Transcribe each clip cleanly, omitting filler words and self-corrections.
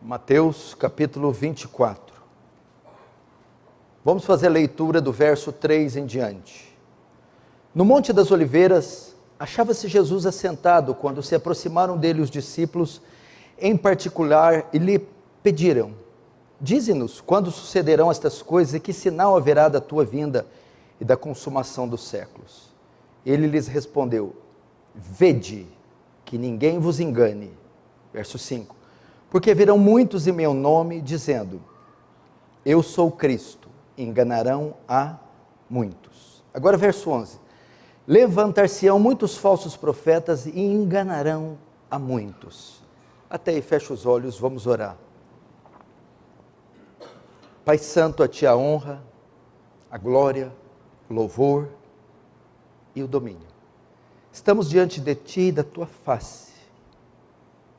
Mateus capítulo 24. Vamos fazer a leitura do verso 3 em diante. No Monte das Oliveiras, achava-se Jesus assentado quando se aproximaram dele os discípulos, em particular, e lhe pediram: dize-nos quando sucederão estas coisas e que sinal haverá da tua vinda e da consumação dos séculos. Ele lhes respondeu: vede que ninguém vos engane. Verso 5. Porque virão muitos em meu nome, dizendo: eu sou o Cristo, e enganarão a muitos. Agora verso 11. Levantar-se-ão muitos falsos profetas e enganarão a muitos. Até aí, fecha os olhos, vamos orar. Pai Santo, a Ti a honra, a glória, o louvor e o domínio. Estamos diante de Ti e da Tua face.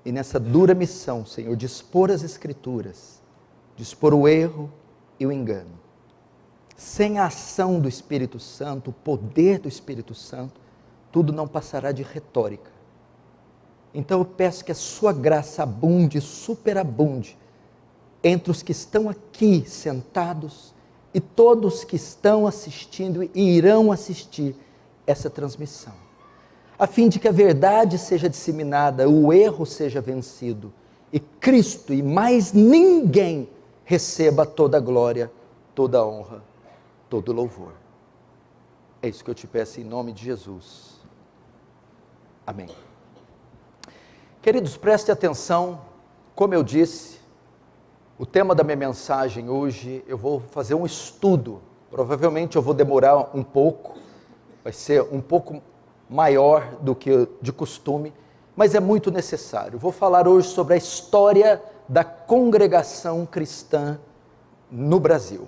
E nessa dura missão, Senhor, de expor as Escrituras, de expor o erro e o engano. Sem a ação do Espírito Santo, o poder do Espírito Santo, tudo não passará de retórica. Então eu peço que a Sua graça abunde, superabunde, entre os que estão aqui sentados e todos que estão assistindo e irão assistir essa transmissão, a fim de que a verdade seja disseminada, o erro seja vencido, e Cristo e mais ninguém receba toda a glória, toda a honra, todo o louvor. É isso que eu te peço em nome de Jesus. Amém. Queridos, preste atenção, como eu disse, o tema da minha mensagem hoje, eu vou fazer um estudo, provavelmente eu vou demorar um pouco, vai ser um pouco maior do que de costume, mas é muito necessário. Vou falar hoje sobre a história da congregação cristã no Brasil.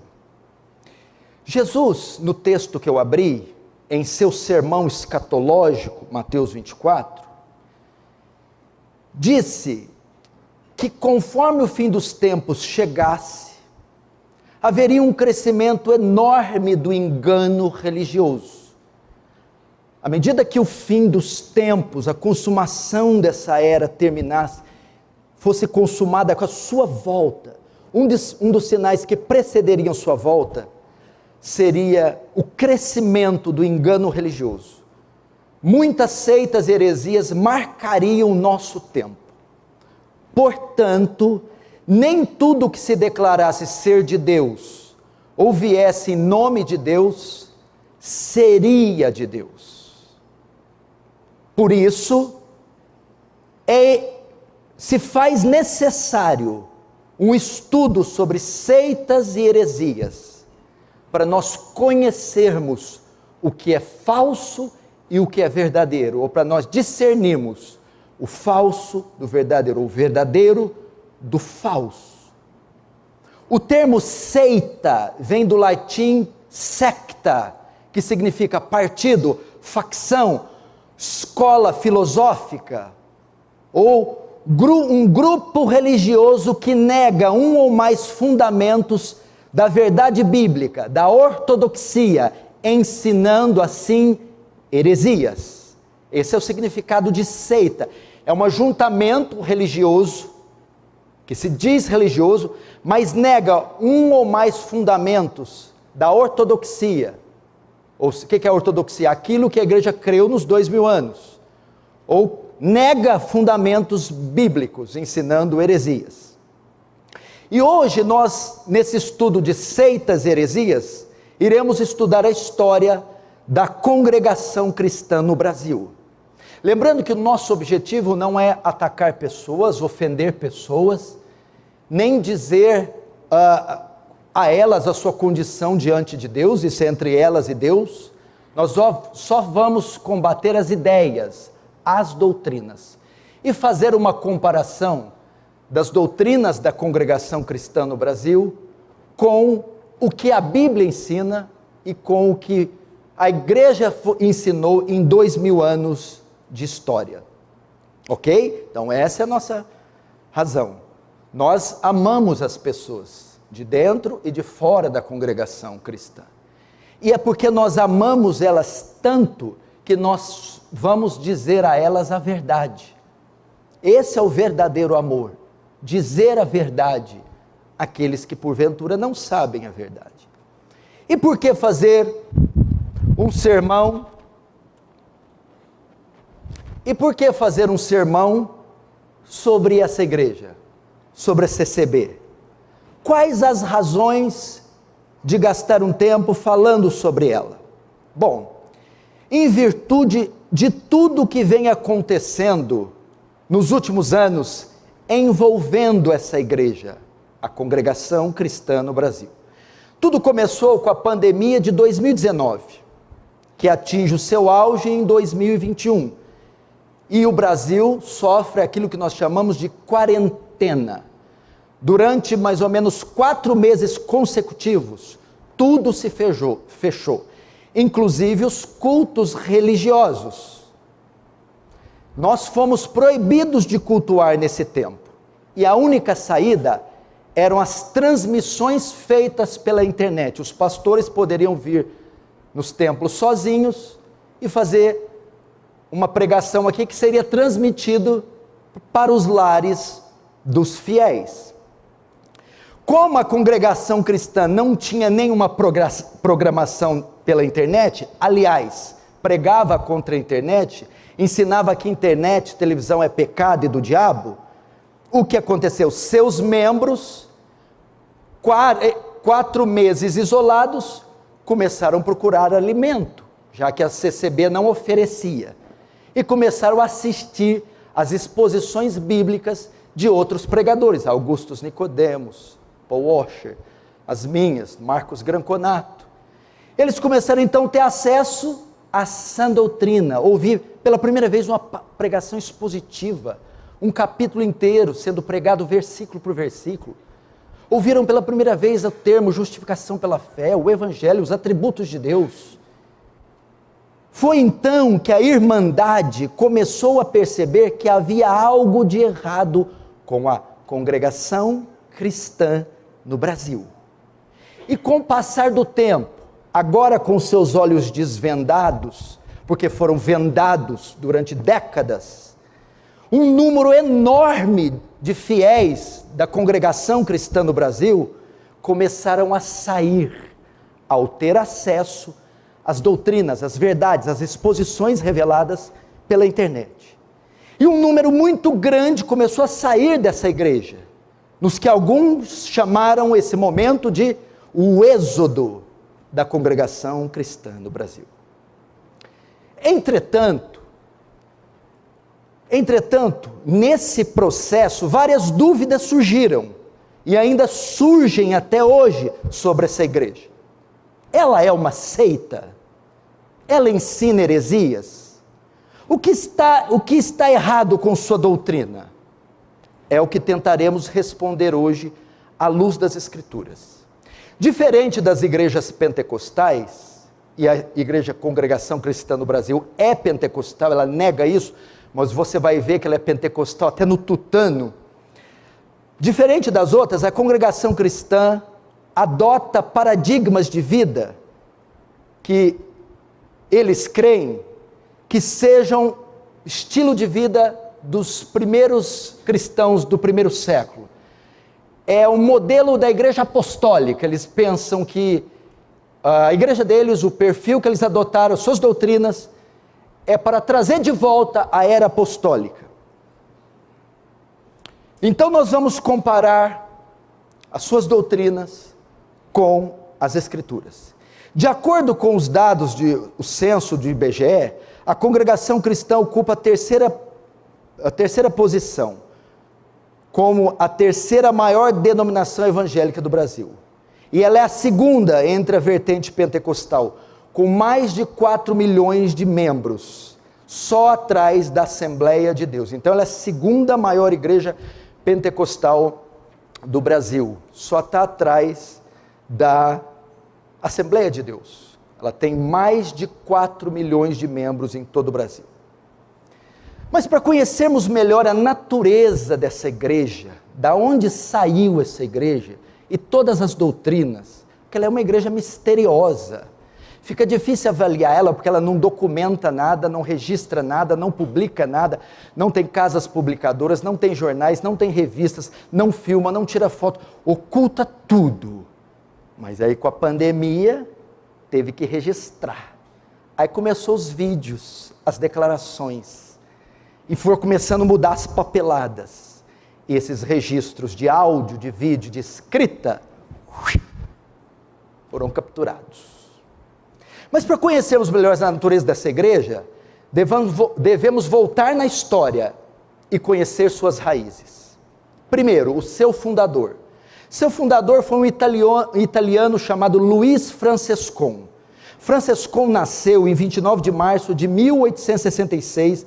Jesus, no texto que eu abri, em seu sermão escatológico, Mateus 24, disse que conforme o fim dos tempos chegasse, haveria um crescimento enorme do engano religioso. À medida que o fim dos tempos, a consumação dessa era terminasse, fosse consumada com a sua volta, um dos sinais que precederiam sua volta, seria o crescimento do engano religioso. Muitas seitas e heresias marcariam o nosso tempo. Portanto, nem tudo que se declarasse ser de Deus, ou viesse em nome de Deus, seria de Deus. Por isso, se faz necessário um estudo sobre seitas e heresias, para nós conhecermos o que é falso e o que é verdadeiro, ou para nós discernirmos o falso do verdadeiro, o verdadeiro do falso. O termo seita vem do latim secta, que significa partido, facção, escola filosófica, ou um grupo religioso que nega um ou mais fundamentos da verdade bíblica, da ortodoxia, ensinando assim heresias. Esse é o significado de seita. É um ajuntamento religioso, que se diz religioso, mas nega um ou mais fundamentos da ortodoxia. O que é a ortodoxia? Aquilo que a igreja creu nos 2000 anos. Ou nega fundamentos bíblicos, ensinando heresias. E hoje nós, nesse estudo de seitas e heresias, iremos estudar a história da congregação cristã no Brasil. Lembrando que o nosso objetivo não é atacar pessoas, ofender pessoas, nem dizer a elas a sua condição diante de Deus, isso é entre elas e Deus. Nós só vamos combater as ideias, as doutrinas, e fazer uma comparação das doutrinas da congregação cristã no Brasil com o que a Bíblia ensina e com o que a igreja ensinou em 2000 anos de história. Ok? Então essa é a nossa razão. Nós amamos as pessoas de dentro e de fora da congregação cristã. E é porque nós amamos elas tanto que nós vamos dizer a elas a verdade. Esse é o verdadeiro amor. dizer a verdade àqueles que porventura não sabem a verdade. E por que fazer um sermão? E por que fazer um sermão sobre essa igreja, sobre a CCB? Quais as razões de gastar um tempo falando sobre ela? Bom, em virtude de tudo que vem acontecendo nos últimos anos envolvendo essa igreja, a Congregação Cristã no Brasil. Tudo começou com a pandemia de 2019, que atinge o seu auge em 2021. E o Brasil sofre aquilo que nós chamamos de quarentena. Durante mais ou menos 4 meses consecutivos, tudo se fechou, inclusive os cultos religiosos. Nós fomos proibidos de cultuar nesse tempo, e a única saída eram as transmissões feitas pela internet. Os pastores poderiam vir nos templos sozinhos e fazer uma pregação aqui que seria transmitido para os lares dos fiéis. Como a Congregação Cristã não tinha nenhuma programação pela internet, aliás, pregava contra a internet, ensinava que internet, televisão é pecado e do diabo, o que aconteceu? Seus membros, 4 meses isolados, começaram a procurar alimento, já que a CCB não oferecia, e começaram a assistir às exposições bíblicas de outros pregadores, Augustus Nicodemos, Paul Washer, as minhas, Marcos Granconato. Eles começaram então a ter acesso à sã doutrina, ouvir pela primeira vez uma pregação expositiva, um capítulo inteiro sendo pregado versículo por versículo. Ouviram pela primeira vez o termo justificação pela fé, o evangelho, os atributos de Deus. Foi então que a Irmandade começou a perceber que havia algo de errado com a Congregação Cristã no Brasil. E com o passar do tempo, agora com seus olhos desvendados, porque foram vendados durante décadas, um número enorme de fiéis da Congregação Cristã no Brasil começaram a sair ao ter acesso às doutrinas, às verdades, às exposições reveladas pela internet. E um número muito grande começou a sair dessa igreja, nos que alguns chamaram esse momento de o êxodo da Congregação Cristã no Brasil. Entretanto, nesse processo, várias dúvidas surgiram, e ainda surgem até hoje sobre essa igreja. Ela é uma seita? Ela ensina heresias? O que está errado com sua doutrina? É o que tentaremos responder hoje à luz das Escrituras. Diferente das igrejas pentecostais, e a igreja Congregação Cristã no Brasil é pentecostal, ela nega isso, mas você vai ver que ela é pentecostal até no tutano. Diferente das outras, a Congregação Cristã adota paradigmas de vida que eles creem que sejam estilo de vida dos primeiros cristãos do primeiro século. É o modelo da igreja apostólica. Eles pensam que a igreja deles, o perfil que eles adotaram, suas doutrinas, é para trazer de volta a era apostólica. Então nós vamos comparar as suas doutrinas com as Escrituras. De acordo com os dados do censo do IBGE, a Congregação Cristã ocupa a terceira posição, como a terceira maior denominação evangélica do Brasil. E ela é a segunda entre a vertente pentecostal, com mais de 4 milhões de membros, só atrás da Assembleia de Deus. Então ela é a segunda maior igreja pentecostal do Brasil, só está atrás da Assembleia de Deus. Ela tem mais de 4 milhões de membros em todo o Brasil. Mas para conhecermos melhor a natureza dessa igreja, da onde saiu essa igreja e todas as doutrinas, porque ela é uma igreja misteriosa, Fica difícil avaliar ela porque ela não documenta nada, não registra nada, não publica nada, não tem casas publicadoras, não tem jornais, não tem revistas, não filma, não tira foto, oculta tudo. Mas aí com a pandemia teve que registrar. Aí começou os vídeos, as declarações, e foi começando a mudar as papeladas. E esses registros de áudio, de vídeo, de escrita, foram capturados. Mas para conhecermos melhor a natureza dessa igreja, devemos voltar na história e conhecer suas raízes. Primeiro, o seu fundador. Seu fundador foi um italiano chamado Luiz Francescon. Francescon nasceu em 29 de março de 1866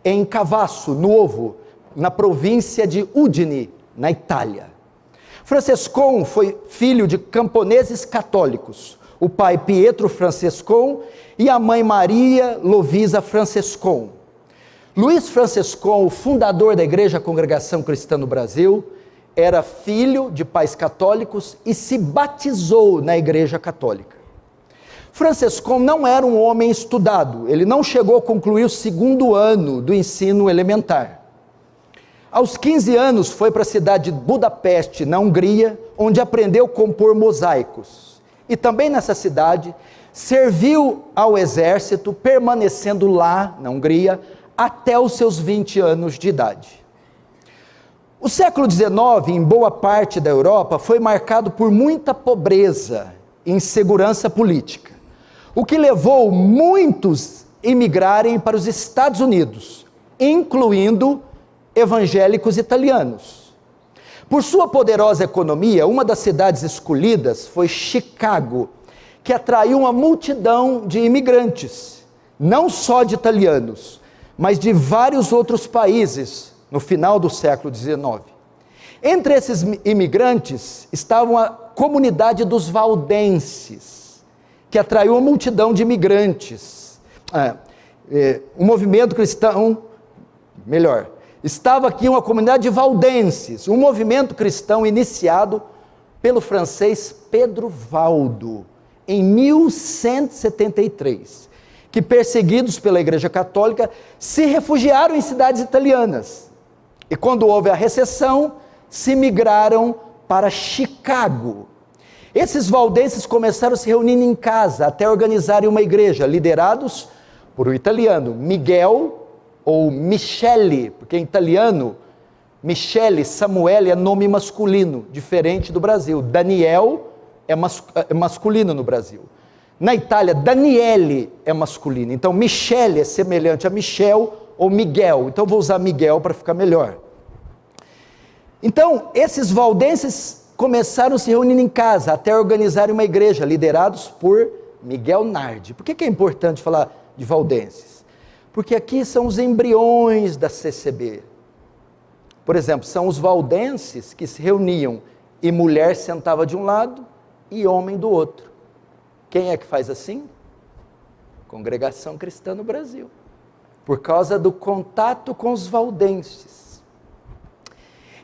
em Cavasso Nuovo, na província de Udine, na Itália. Francescon foi filho de camponeses católicos, o pai Pietro Francescon e a mãe Maria Lovisa Francescon. Luiz Francescon, o fundador da Igreja Congregação Cristã no Brasil, era filho de pais católicos e se batizou na Igreja Católica. Francescon não era um homem estudado, ele não chegou a concluir o 2º ano do ensino elementar. Aos 15 anos foi para a cidade de Budapeste, na Hungria, onde aprendeu a compor mosaicos. E também nessa cidade, serviu ao exército, permanecendo lá, na Hungria, até os seus 20 anos de idade. O século XIX, em boa parte da Europa, foi marcado por muita pobreza e insegurança política, o que levou muitos a imigrarem para os Estados Unidos, incluindo evangélicos italianos. Por sua poderosa economia, uma das cidades escolhidas foi Chicago, que atraiu uma multidão de imigrantes, não só de italianos, mas de vários outros países no final do século XIX. Entre esses imigrantes estavam a comunidade dos valdenses, que atraiu uma multidão de imigrantes. O movimento cristão, estava aqui uma comunidade de valdenses, um movimento cristão iniciado pelo francês Pedro Valdo, em 1173, que perseguidos pela Igreja Católica, se refugiaram em cidades italianas. E quando houve a recessão, se migraram para Chicago. Esses valdenses começaram a se reunir em casa, até organizarem uma igreja, liderados por um italiano, Miguel, ou Michele, porque em italiano, Michele, Samuele é nome masculino, diferente do Brasil. Daniel é masculino no Brasil. Na Itália, Daniele é masculino. Então, Michele é semelhante a Michel ou Miguel. Então, vou usar Miguel para ficar melhor. Então, esses valdenses começaram a se reunir em casa, até organizarem uma igreja, liderados por Miguel Nardi. Por que é importante falar de valdenses? Porque aqui são os embriões da CCB. Por exemplo, são os valdenses que se reuniam e mulher sentava de um lado e homem do outro. Quem é que faz assim? Congregação Cristã no Brasil. Por causa do contato com os valdenses.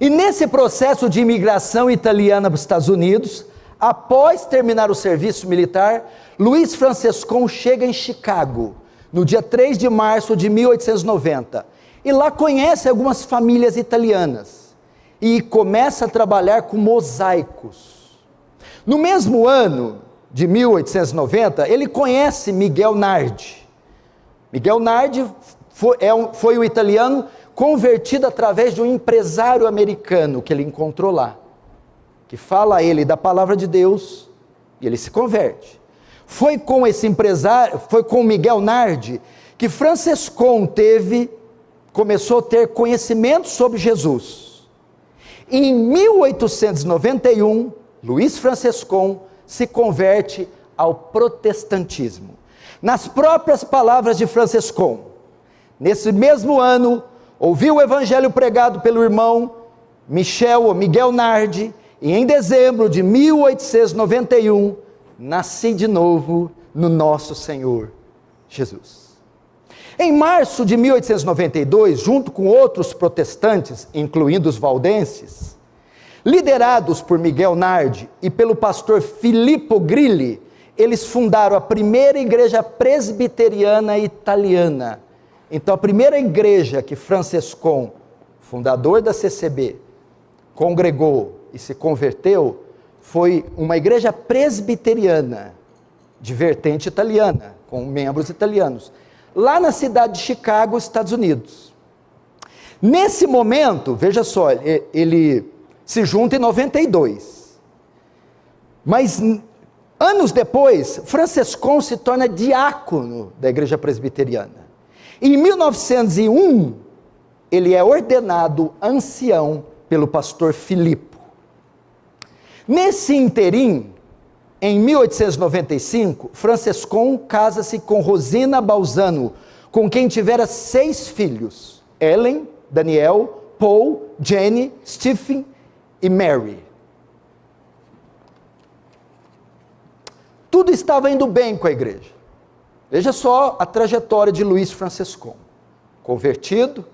E nesse processo de imigração italiana para os Estados Unidos, após terminar o serviço militar, Luiz Francescon chega em Chicago, no dia 3 de março de 1890, e lá conhece algumas famílias italianas, e começa a trabalhar com mosaicos. No mesmo ano de 1890, ele conhece Miguel Nardi. Miguel Nardi foi um italiano convertido através de um empresário americano que ele encontrou lá, que fala a ele da palavra de Deus, e ele se converte. Foi com esse empresário, foi com Miguel Nardi, que Francescon começou a ter conhecimento sobre Jesus. E em 1891, Luiz Francescon se converte ao protestantismo. Nas próprias palavras de Francescon, nesse mesmo ano, ouviu o evangelho pregado pelo irmão Michel ou Miguel Nardi, e em dezembro de 1891, nasci de novo no nosso Senhor Jesus. Em março de 1892, junto com outros protestantes, incluindo os valdenses, liderados por Miguel Nardi e pelo pastor Filippo Grilli, eles fundaram a primeira igreja presbiteriana italiana. Então, a primeira igreja que Francescon, fundador da CCB, congregou e se converteu, foi uma igreja presbiteriana, de vertente italiana, com membros italianos, lá na cidade de Chicago, Estados Unidos. Nesse momento, veja só, ele se junta em 92. Mas anos depois, Francescon se torna diácono da igreja presbiteriana. Em 1901, ele é ordenado ancião pelo pastor Filippo. Nesse interim, em 1895, Francescon casa-se com Rosina Balzano, com quem tivera 6 filhos: Ellen, Daniel, Paul, Jenny, Stephen e Mary. Tudo estava indo bem com a igreja. Veja só a trajetória de Luiz Francescon: convertido,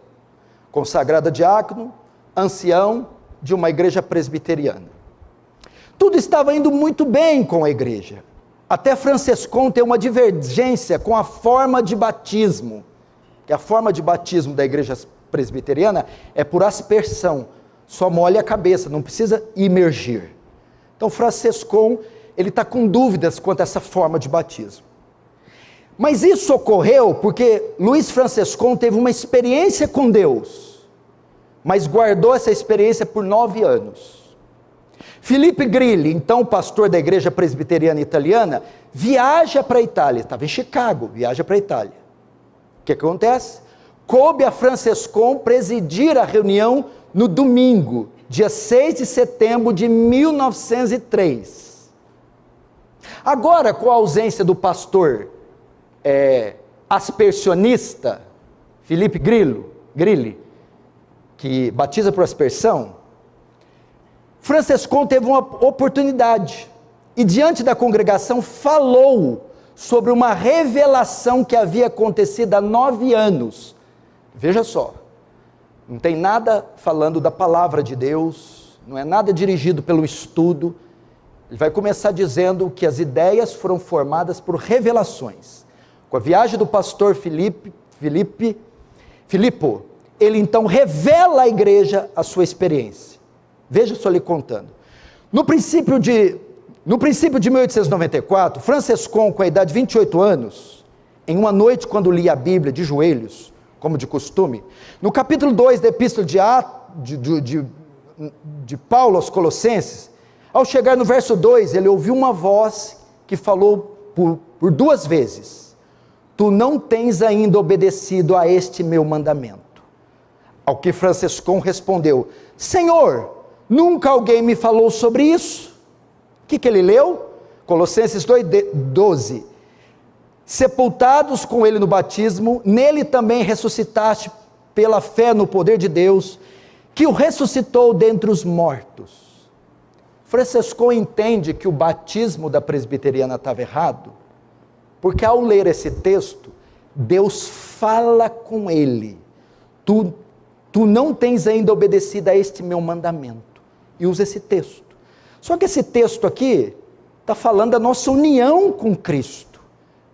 consagrado a diácono, ancião de uma igreja presbiteriana. Tudo estava indo muito bem com a igreja, até Francescon ter uma divergência com a forma de batismo, que a forma de batismo da igreja presbiteriana é por aspersão, só molha a cabeça, não precisa imergir. Então Francescon, ele está com dúvidas quanto a essa forma de batismo. Mas isso ocorreu porque Luiz Francescon teve uma experiência com Deus, mas guardou essa experiência por 9 anos. Felipe Grilli, então pastor da igreja presbiteriana italiana, viaja para a Itália, estava em Chicago, viaja para a Itália. O que acontece? Coube a Francescon presidir a reunião no domingo, dia 6 de setembro de 1903. Agora, com a ausência do pastor aspersionista, Felipe Grilli, que batiza por aspersão, Francescon teve uma oportunidade, e diante da congregação falou sobre uma revelação que havia acontecido há 9 anos. Veja só, não tem nada falando da palavra de Deus, não é nada dirigido pelo estudo. Ele vai começar dizendo que as ideias foram formadas por revelações. Com a viagem do pastor Filippo, ele então revela à igreja a sua experiência. Veja só ele contando. No princípio de 1894, Francescon, com a idade de 28 anos, em uma noite quando lia a Bíblia de joelhos, como de costume, no capítulo 2 da epístola de Paulo aos Colossenses, ao chegar no verso 2, ele ouviu uma voz que falou por 2 vezes: tu não tens ainda obedecido a este meu mandamento. Ao que Francescon respondeu: Senhor, nunca alguém me falou sobre isso. O que ele leu? Colossenses 2:12. Sepultados com ele no batismo, nele também ressuscitaste pela fé no poder de Deus, que o ressuscitou dentre os mortos. Francescon entende que o batismo da presbiteriana estava errado, porque ao ler esse texto, Deus fala com ele: tu não tens ainda obedecido a este meu mandamento, e usa esse texto. Só que esse texto aqui está falando da nossa união com Cristo,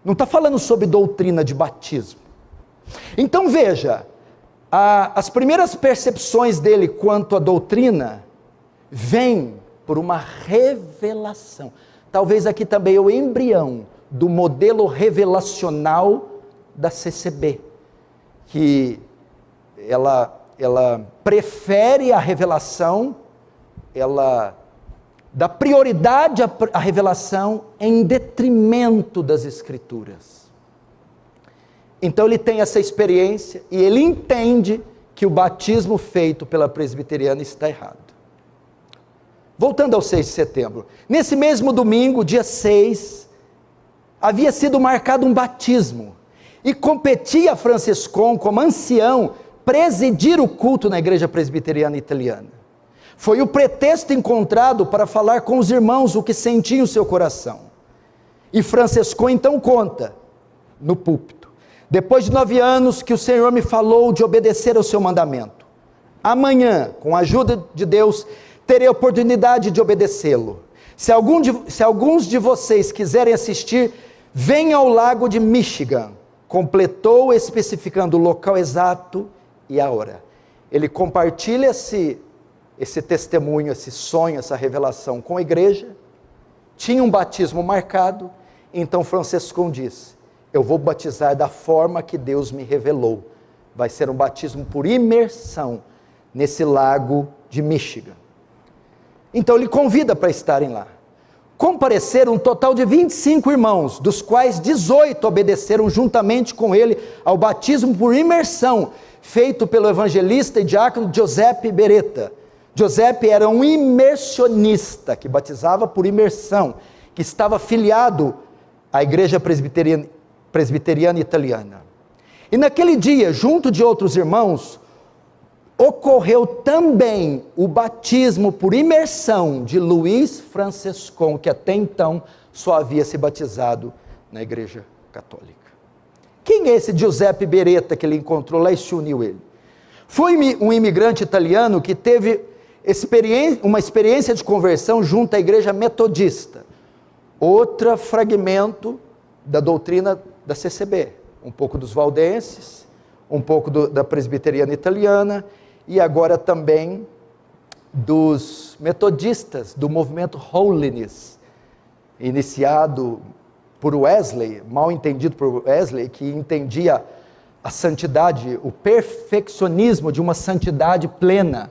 não está falando sobre doutrina de batismo. Então veja, as primeiras percepções dele quanto à doutrina vêm por uma revelação. Talvez aqui também o embrião do modelo revelacional da CCB, que ela prefere a revelação, ela dá prioridade à revelação em detrimento das Escrituras. Então ele tem essa experiência e ele entende que o batismo feito pela presbiteriana está errado. Voltando ao 6 de setembro, nesse mesmo domingo, dia 6, havia sido marcado um batismo, e competia a Francescon, como ancião, presidir o culto na igreja presbiteriana italiana. Foi o pretexto encontrado para falar com os irmãos o que sentia em seu coração. E Francescon então conta, no púlpito: depois de 9 anos que o Senhor me falou de obedecer ao seu mandamento, amanhã, com a ajuda de Deus, terei a oportunidade de obedecê-lo. Se alguns de vocês quiserem assistir, venham ao lago de Michigan. Completou especificando o local exato e a hora. Ele compartilha esse testemunho, esse sonho, essa revelação com a igreja. Tinha um batismo marcado, então Franciscão diz: eu vou batizar da forma que Deus me revelou. Vai ser um batismo por imersão nesse lago de Michigan. Então ele convida para estarem lá. Compareceram um total de 25 irmãos, dos quais 18 obedeceram juntamente com ele ao batismo por imersão, feito pelo evangelista e diácono Giuseppe Beretta. Giuseppe era um imersionista, que batizava por imersão, que estava filiado à igreja presbiteriana italiana. E naquele dia, junto de outros irmãos, ocorreu também o batismo por imersão de Luiz Franciscão, que até então só havia se batizado na igreja católica. Quem é esse Giuseppe Beretta que ele encontrou lá e se uniu ele? Foi um imigrante italiano que teve uma experiência de conversão junto à igreja metodista, outro fragmento da doutrina da CCB, um pouco dos valdenses, um pouco da presbiteriana italiana, e agora também dos metodistas, do movimento Holiness, iniciado por Wesley, mal entendido por Wesley, que entendia a santidade, o perfeccionismo de uma santidade plena.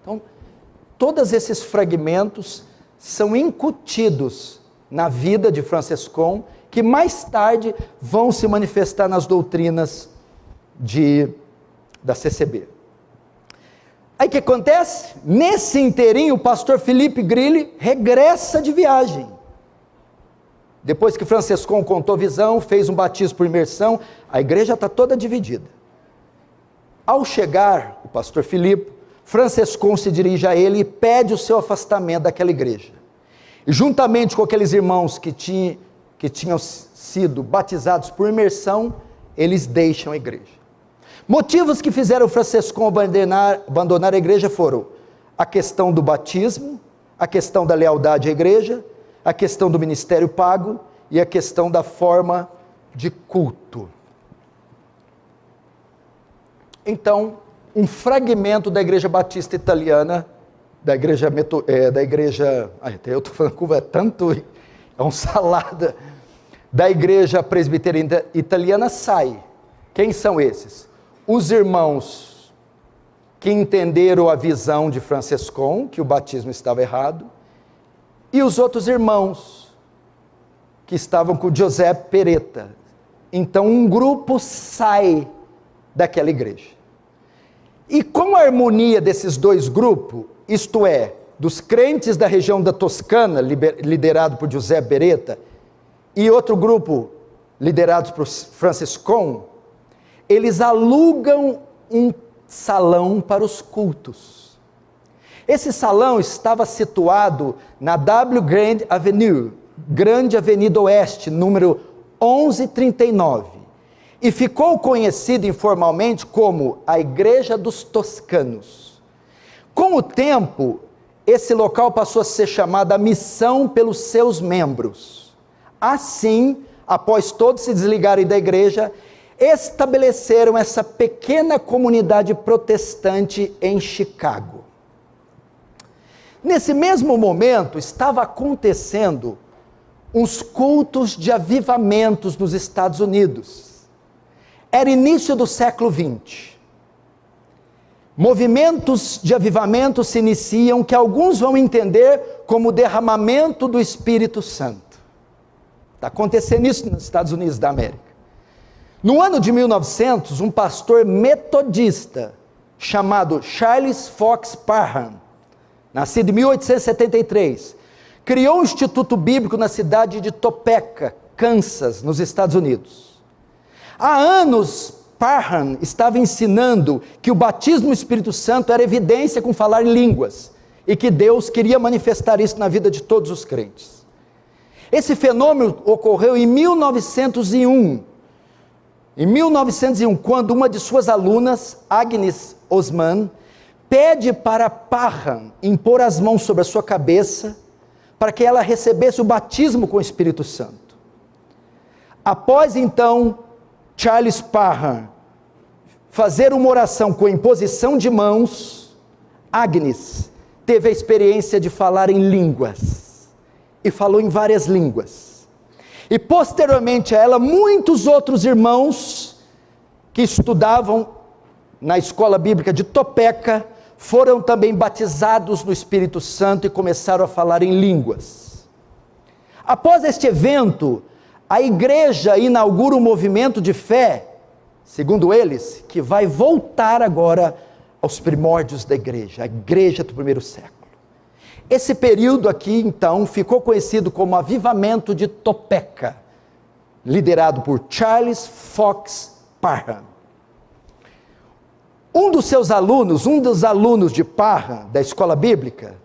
Então, todos esses fragmentos são incutidos na vida de Franciscão, que mais tarde vão se manifestar nas doutrinas da CCB. Aí o que acontece? Nesse inteirinho, o pastor Felipe Grilli regressa de viagem. Depois que Franciscão contou a visão, fez um batismo por imersão, a igreja está toda dividida. Ao chegar, o pastor Filipe, Franciscão se dirige a ele e pede o seu afastamento daquela igreja. E juntamente com aqueles irmãos que tinham sido batizados por imersão, eles deixam a igreja. Motivos que fizeram Franciscão abandonar a igreja foram a questão do batismo, a questão da lealdade à igreja, a questão do ministério pago e a questão da forma de culto. Então, um fragmento da igreja batista italiana, eu estou falando curva, é um salada, da igreja presbiteriana italiana sai. Quem são esses? Os irmãos que entenderam a visão de Franciscão, que o batismo estava errado, e os outros irmãos que estavam com Giuseppe Beretta. Então um grupo sai daquela igreja. E com a harmonia desses dois grupos, isto é, dos crentes da região da Toscana, liderado por Giuseppe Beretta, e outro grupo liderado por Franciscão, eles alugam um salão para os cultos. Esse salão estava situado na W Grand Avenue, Grande Avenida Oeste, número 1139, e ficou conhecido informalmente como a Igreja dos Toscanos. Com o tempo, esse local passou a ser chamado a Missão pelos seus membros. Assim, após todos se desligarem da igreja, estabeleceram essa pequena comunidade protestante em Chicago. Nesse mesmo momento, estava acontecendo uns cultos de avivamentos nos Estados Unidos. Era início do século XX. Movimentos de avivamento se iniciam, que alguns vão entender como derramamento do Espírito Santo. Está acontecendo isso nos Estados Unidos da América. No ano de 1900, um pastor metodista chamado Charles Fox Parham, nascido em 1873, criou um instituto bíblico na cidade de Topeka, Kansas, nos Estados Unidos. Há anos, Parham estava ensinando que o batismo no Espírito Santo era evidência com falar em línguas, e que Deus queria manifestar isso na vida de todos os crentes. Esse fenômeno ocorreu em 1901. Em 1901, quando uma de suas alunas, Agnes Osman, pede para Parham impor as mãos sobre a sua cabeça, para que ela recebesse o batismo com o Espírito Santo. Após então Charles Parham fazer uma oração com imposição de mãos, Agnes teve a experiência de falar em línguas, e falou em várias línguas, e posteriormente a ela, muitos outros irmãos, que estudavam na escola bíblica de Topeka, foram também batizados no Espírito Santo, e começaram a falar em línguas. Após este evento, a igreja inaugura um movimento de fé, segundo eles, que vai voltar agora aos primórdios da igreja, a igreja do primeiro século. Esse período aqui, então, ficou conhecido como Avivamento de Topeka, liderado por Charles Fox Parham. Um dos alunos de Parham, da escola bíblica,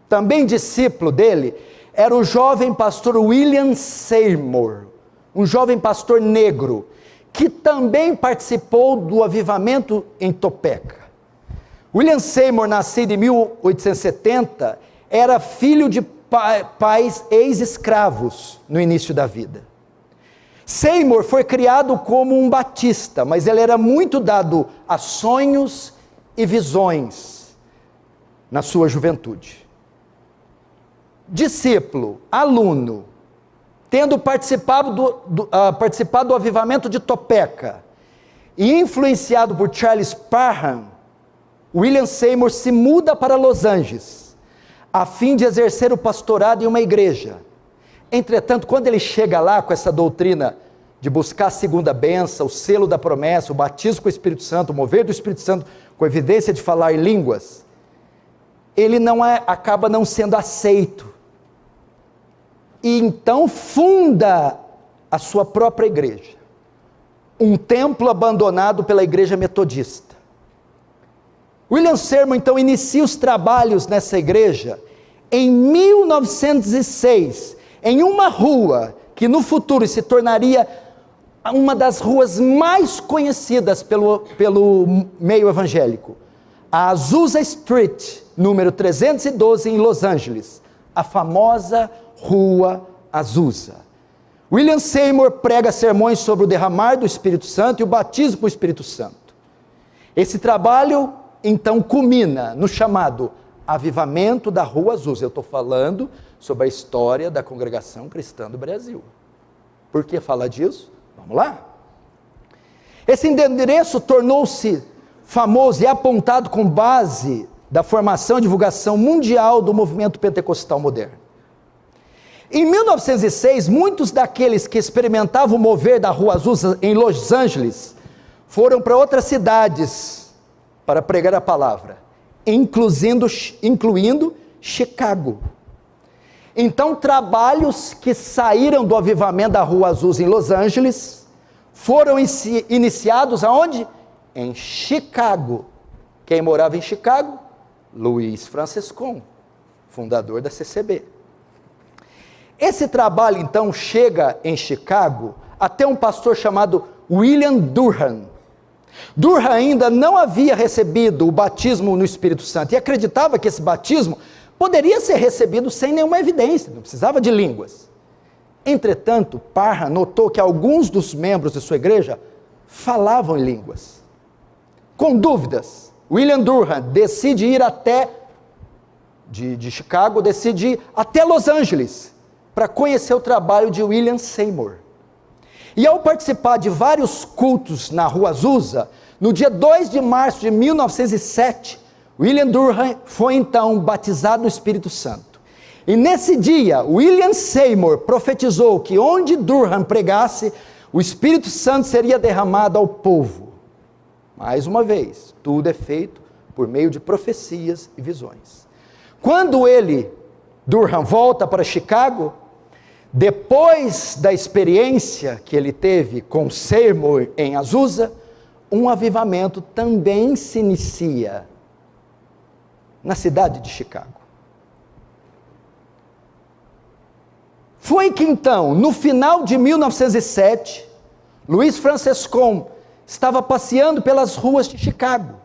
também discípulo dele, era o jovem pastor William Seymour, um jovem pastor negro, que também participou do avivamento em Topeka. William Seymour, nascido em 1870, era filho de pais ex-escravos no início da vida. Seymour foi criado como um batista, mas ele era muito dado a sonhos e visões na sua juventude. Discípulo, aluno, tendo participado do avivamento de Topeka e influenciado por Charles Parham, William Seymour se muda para Los Angeles, a fim de exercer o pastorado em uma igreja. Entretanto, quando ele chega lá com essa doutrina de buscar a segunda bênção, o selo da promessa, o batismo com o Espírito Santo, o mover do Espírito Santo, com evidência de falar em línguas, ele acaba não sendo aceito. E então funda a sua própria igreja, um templo abandonado pela igreja metodista. William Seymour então inicia os trabalhos nessa igreja em 1906, em uma rua que no futuro se tornaria uma das ruas mais conhecidas pelo meio evangélico, a Azusa Street, número 312 em Los Angeles, a famosa Rua Azusa. William Seymour prega sermões sobre o derramar do Espírito Santo e o batismo com o Espírito Santo. Esse trabalho então culmina no chamado Avivamento da Rua Azusa. Eu estou falando sobre a história da Congregação Cristã do Brasil. Por que falar disso? Vamos lá. Esse endereço tornou-se famoso e apontado com base da formação e divulgação mundial do movimento pentecostal moderno. Em 1906, muitos daqueles que experimentavam o mover da Rua Azusa em Los Angeles foram para outras cidades para pregar a palavra, incluindo Chicago. Então, trabalhos que saíram do avivamento da Rua Azusa em Los Angeles foram iniciados aonde? Em Chicago. Quem morava em Chicago? Luiz Franciscon, fundador da CCB. Esse trabalho então chega em Chicago até um pastor chamado William Durham. Durham ainda não havia recebido o batismo no Espírito Santo e acreditava que esse batismo poderia ser recebido sem nenhuma evidência, não precisava de línguas. Entretanto, Parham notou que alguns dos membros de sua igreja falavam em línguas. Com dúvidas, William Durham decide ir de Chicago, decide ir até Los Angeles para conhecer o trabalho de William Seymour. E ao participar de vários cultos na Rua Azusa, no dia 2 de março de 1907, William Durham foi então batizado no Espírito Santo. E nesse dia, William Seymour profetizou que onde Durham pregasse, o Espírito Santo seria derramado ao povo. Mais uma vez, tudo é feito por meio de profecias e visões. Quando Durham volta para Chicago, depois da experiência que ele teve com Seymour em Azusa, um avivamento também se inicia na cidade de Chicago. Foi que então, no final de 1907, Luiz Franciscon estava passeando pelas ruas de Chicago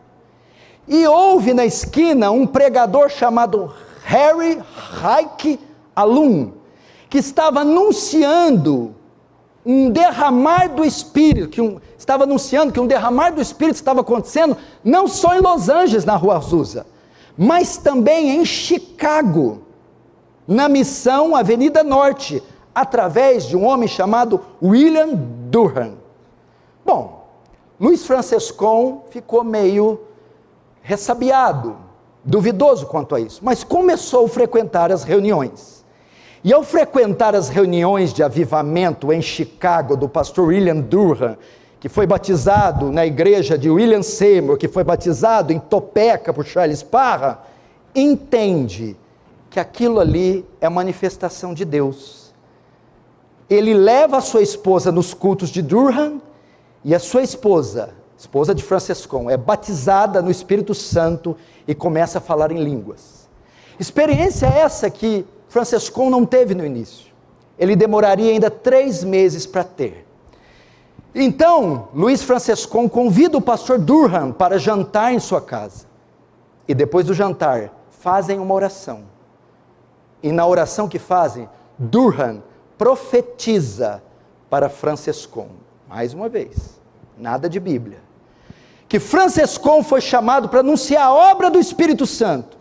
e houve na esquina um pregador chamado Harry Ike Alum, que estava anunciando um derramar do Espírito, estava anunciando que um derramar do Espírito estava acontecendo, não só em Los Angeles, na Rua Azusa, mas também em Chicago, na missão Avenida Norte, através de um homem chamado William Durham. Bom, Luiz Francescon ficou meio ressabiado, duvidoso quanto a isso, mas começou a frequentar as reuniões. E ao frequentar as reuniões de avivamento em Chicago, do pastor William Durham, que foi batizado na igreja de William Seymour, que foi batizado em Topeka por Charles Parham, entende que aquilo ali é manifestação de Deus. Ele leva a sua esposa nos cultos de Durham, e a sua esposa de Francescon, é batizada no Espírito Santo e começa a falar em línguas. Experiência essa que Francescon não teve no início. Ele demoraria ainda 3 meses para ter. Então, Luiz Francescon convida o pastor Durham para jantar em sua casa. E depois do jantar, fazem uma oração. E na oração que fazem, Durham profetiza para Francescon. Mais uma vez, nada de Bíblia. Que Francescon foi chamado para anunciar a obra do Espírito Santo.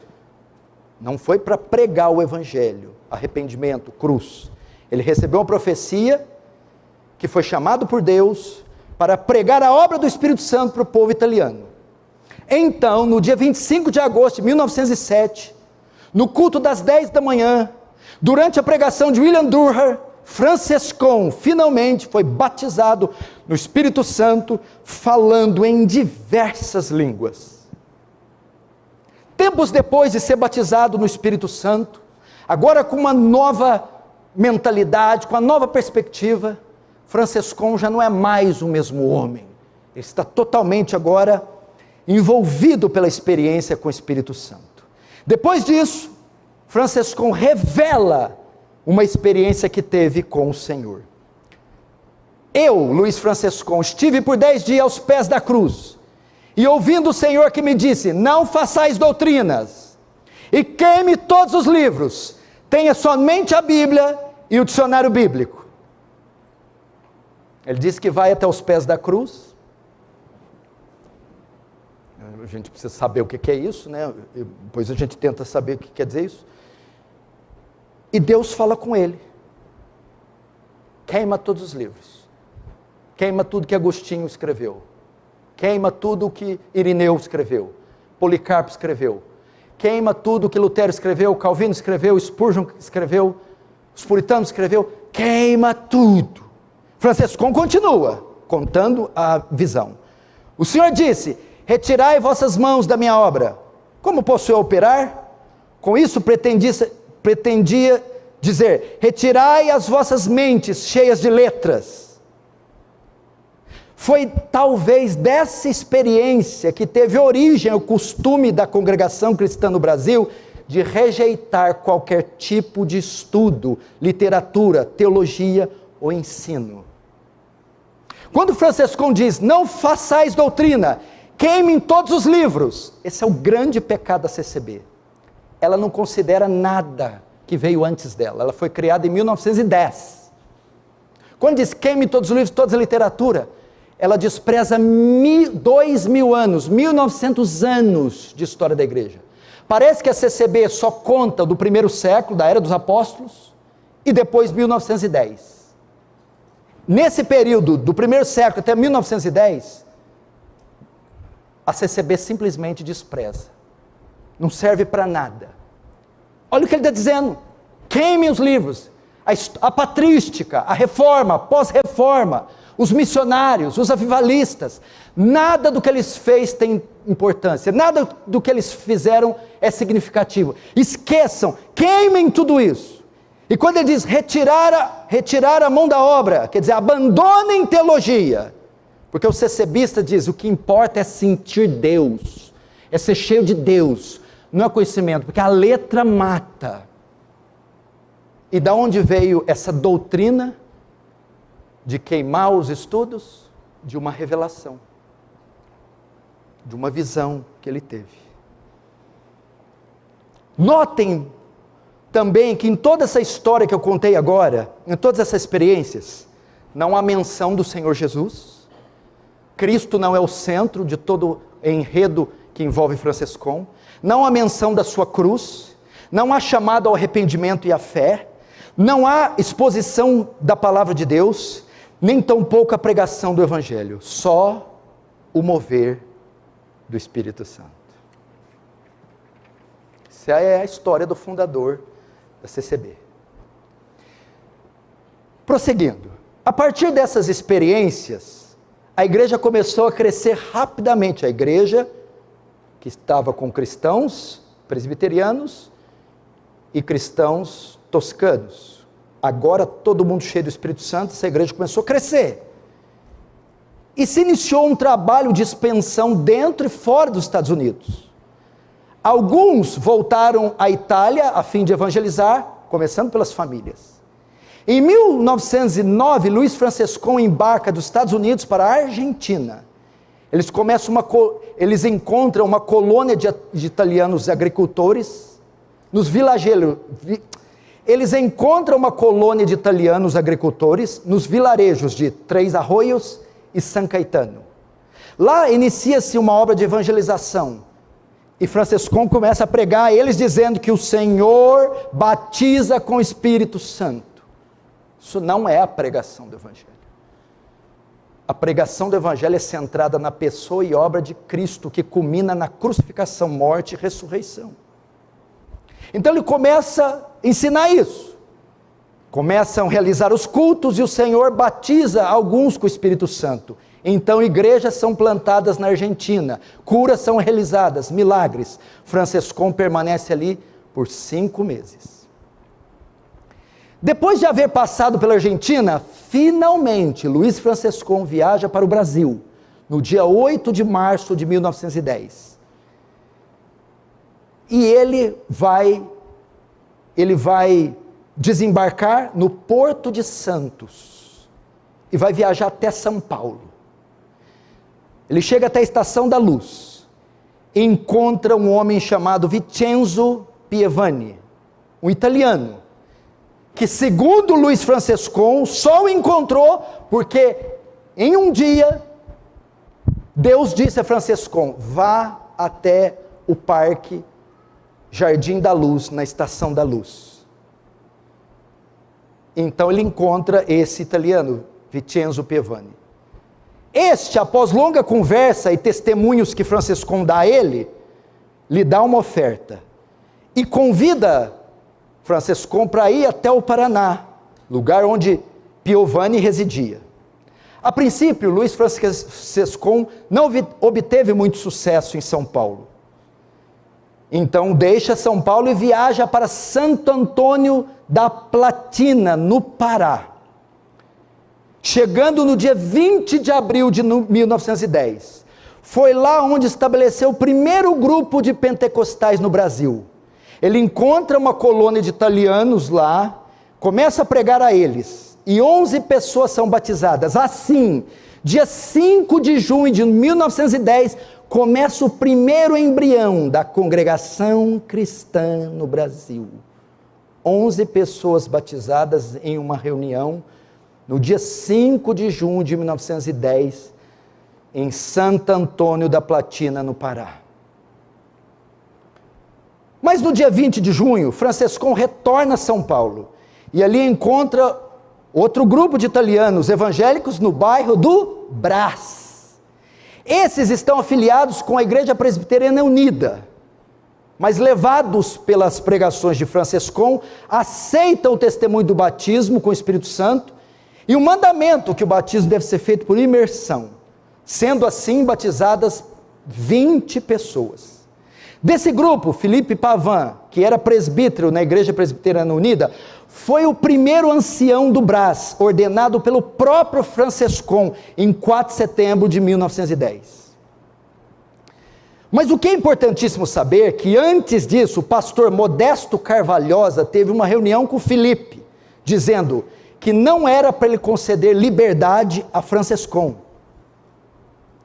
Não foi para pregar o Evangelho, arrependimento, cruz. Ele recebeu uma profecia, que foi chamado por Deus, para pregar a obra do Espírito Santo para o povo italiano. Então, no dia 25 de agosto de 1907, no culto das 10 da manhã, durante a pregação de William Durham, Francescon finalmente foi batizado no Espírito Santo, falando em diversas línguas. Tempos depois de ser batizado no Espírito Santo, agora com uma nova mentalidade, com uma nova perspectiva, Francescon já não é mais o mesmo homem. Ele está totalmente agora envolvido pela experiência com o Espírito Santo. Depois disso, Francescon revela uma experiência que teve com o Senhor. Eu, Luiz Francescon, estive por 10 dias aos pés da cruz, e ouvindo o Senhor que me disse: não façais doutrinas, e queime todos os livros, tenha somente a Bíblia e o dicionário bíblico. Ele disse que vai até os pés da cruz. A gente precisa saber o que é isso, né? Depois a gente tenta saber o que quer dizer isso. E Deus fala com ele: queima todos os livros, queima tudo que Agostinho escreveu, queima tudo que Irineu escreveu, Policarpo escreveu, queima tudo que Lutero escreveu, Calvino escreveu, Spurgeon escreveu, os puritanos escreveu, queima tudo. Francescon continua contando a visão. O Senhor disse: retirai vossas mãos da minha obra. Como posso eu operar? Com isso pretendia dizer: retirai as vossas mentes cheias de letras. Foi talvez dessa experiência que teve origem o costume da congregação cristã no Brasil de rejeitar qualquer tipo de estudo, literatura, teologia ou ensino. Quando Francescon diz: não façais doutrina, queimem todos os livros, esse é o grande pecado da CCB. Ela não considera nada que veio antes dela. Ela foi criada em 1910. Quando diz queime todos os livros, toda a literatura, ela despreza 2.000 anos, 1.900 anos de história da igreja. Parece que a CCB só conta do primeiro século, da era dos apóstolos, e depois 1910. Nesse período, do primeiro século até 1910, a CCB simplesmente despreza. Não serve para nada. Olha o que ele está dizendo: queimem os livros, a patrística, a reforma, a pós-reforma, os missionários, os avivalistas, nada do que eles fez tem importância, nada do que eles fizeram é significativo. Esqueçam, queimem tudo isso. E quando ele diz retirar a mão da obra, quer dizer, abandonem teologia, porque o CCBista diz: o que importa é sentir Deus, é ser cheio de Deus, não é conhecimento, porque a letra mata. E da onde veio essa doutrina de queimar os estudos? De uma revelação, de uma visão que ele teve. Notem também que em toda essa história que eu contei agora, em todas essas experiências, não há menção do Senhor Jesus. Cristo não é o centro de todo enredo que envolve Francescon. Não há menção da sua cruz. Não há chamado ao arrependimento e à fé. Não há exposição da palavra de Deus, nem tampouco a pregação do Evangelho. Só o mover do Espírito Santo. Essa é a história do fundador da CCB. Prosseguindo, a partir dessas experiências, a igreja começou a crescer rapidamente. A igreja que estava com cristãos presbiterianos e cristãos toscanos. Agora todo mundo cheio do Espírito Santo, essa igreja começou a crescer. E se iniciou um trabalho de expansão dentro e fora dos Estados Unidos. Alguns voltaram à Itália a fim de evangelizar, começando pelas famílias. Em 1909, Luiz Francescon embarca dos Estados Unidos para a Argentina. Eles encontram uma colônia de italianos agricultores nos vilarejos. Eles encontram uma colônia de italianos agricultores nos vilarejos de Três Arroios e São Caetano. Lá inicia-se uma obra de evangelização. E Francescon começa a pregar a eles dizendo que o Senhor batiza com o Espírito Santo. Isso não é a pregação do Evangelho. A pregação do Evangelho é centrada na pessoa e obra de Cristo, que culmina na crucificação, morte e ressurreição. Então ele começa a ensinar isso. Começam a realizar os cultos e o Senhor batiza alguns com o Espírito Santo. Então igrejas são plantadas na Argentina, curas são realizadas, milagres. Francescon permanece ali por 5 meses. Depois de haver passado pela Argentina, finalmente Luiz Francescon viaja para o Brasil, no dia 8 de março de 1910. E ele vai desembarcar no Porto de Santos e vai viajar até São Paulo. Ele chega até a Estação da Luz, e encontra um homem chamado Vincenzo Pievani, um italiano, que segundo Luiz Francescon, só o encontrou porque em um dia, Deus disse a Francescon, vá até o Parque Jardim da Luz, na Estação da Luz. Então ele encontra esse italiano, Vincenzo Pievani. Este, após longa conversa e testemunhos que Francescon dá a ele, lhe dá uma oferta e convida Francescon para ir até o Paraná, lugar onde Piovani residia. A princípio, Luiz Francescon não obteve muito sucesso em São Paulo. Então deixa São Paulo e viaja para Santo Antônio da Platina, no Pará. Chegando no dia 20 de abril de 1910, foi lá onde estabeleceu o primeiro grupo de pentecostais no Brasil. Ele encontra uma colônia de italianos lá, começa a pregar a eles, e 11 pessoas são batizadas. Assim, dia 5 de junho de 1910, começa o primeiro embrião da congregação cristã no Brasil. 11 pessoas batizadas em uma reunião, no dia 5 de junho de 1910, em Santo Antônio da Platina, no Pará. Mas no dia 20 de junho, Francescon retorna a São Paulo, e ali encontra outro grupo de italianos evangélicos no bairro do Brás. Esses estão afiliados com a Igreja Presbiteriana Unida, mas levados pelas pregações de Francescon, aceitam o testemunho do batismo com o Espírito Santo, e o mandamento que o batismo deve ser feito por imersão, sendo assim batizadas 20 pessoas. Desse grupo, Felipe Pavan, que era presbítero na Igreja Presbiteriana Unida, foi o primeiro ancião do Brás, ordenado pelo próprio Francescon, em 4 de setembro de 1910. Mas o que é importantíssimo saber, é que antes disso, o pastor Modesto Carvalhosa teve uma reunião com Felipe, dizendo que não era para ele conceder liberdade a Francescon.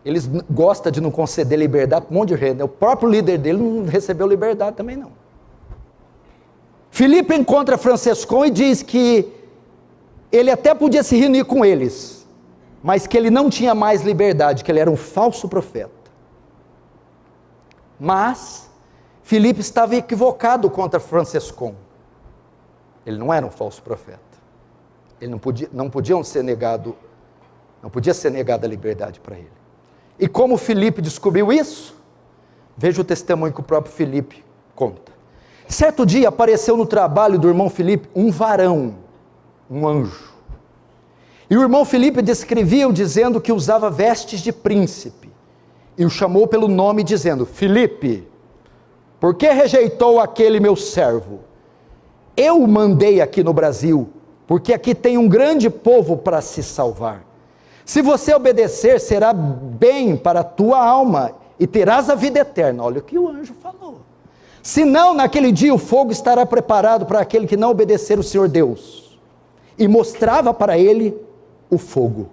Eles gostam de não conceder liberdade para um monte de gente. O próprio líder dele não recebeu liberdade também não. Filipe encontra Francescon e diz que ele até podia se reunir com eles, mas que ele não tinha mais liberdade, que ele era um falso profeta. Mas Filipe estava equivocado contra Francescon. Ele não era um falso profeta. Ele não podia ser negada a liberdade para ele. E como Filipe descobriu isso? Veja o testemunho que o próprio Filipe conta. Certo dia apareceu no trabalho do irmão Filipe um varão, um anjo. E o irmão Filipe descrevia-o dizendo que usava vestes de príncipe. E o chamou pelo nome dizendo: Filipe, por que rejeitou aquele meu servo? Eu o mandei aqui no Brasil, porque aqui tem um grande povo para se salvar. Se você obedecer, será bem para a tua alma e terás a vida eterna. Olha o que o anjo falou. Senão, naquele dia o fogo estará preparado para aquele que não obedecer o Senhor Deus. E mostrava para ele o fogo.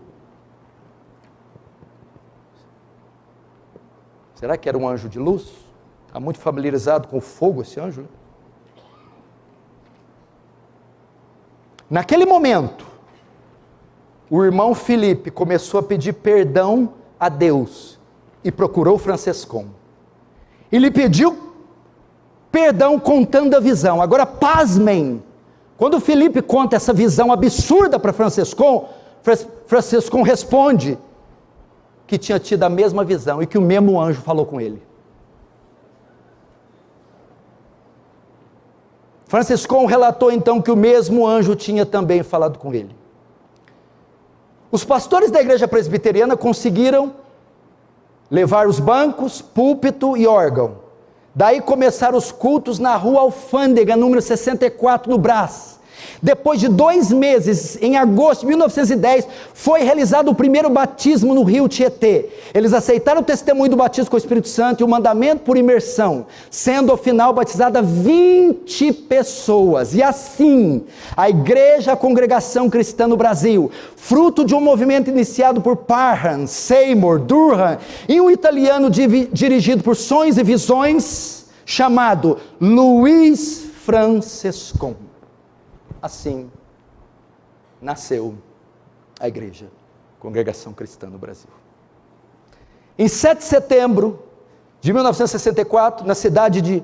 Será que era um anjo de luz? Está muito familiarizado com o fogo esse anjo? Naquele momento, o irmão Filipe começou a pedir perdão a Deus e procurou Francescon. E lhe pediu perdão contando a visão. Agora pasmem, quando Filipe conta essa visão absurda para Francescon, Francescon responde que tinha tido a mesma visão e que o mesmo anjo falou com ele. Francescon relatou então que o mesmo anjo tinha também falado com ele. Os pastores da igreja presbiteriana conseguiram levar os bancos, púlpito e órgão. Daí começaram os cultos na rua Alfândega, número 64, no Brás. Depois de 2 meses, em agosto de 1910, foi realizado o primeiro batismo no rio Tietê. Eles aceitaram o testemunho do batismo com o Espírito Santo e o mandamento por imersão, sendo ao final batizada 20 pessoas. E assim, a igreja, a congregação cristã no Brasil, fruto de um movimento iniciado por Parham, Seymour, Durham, e um italiano dirigido por sonhos e visões, chamado Luiz Francescon. Assim nasceu a igreja, Congregação Cristã no Brasil. Em 7 de setembro de 1964, na cidade de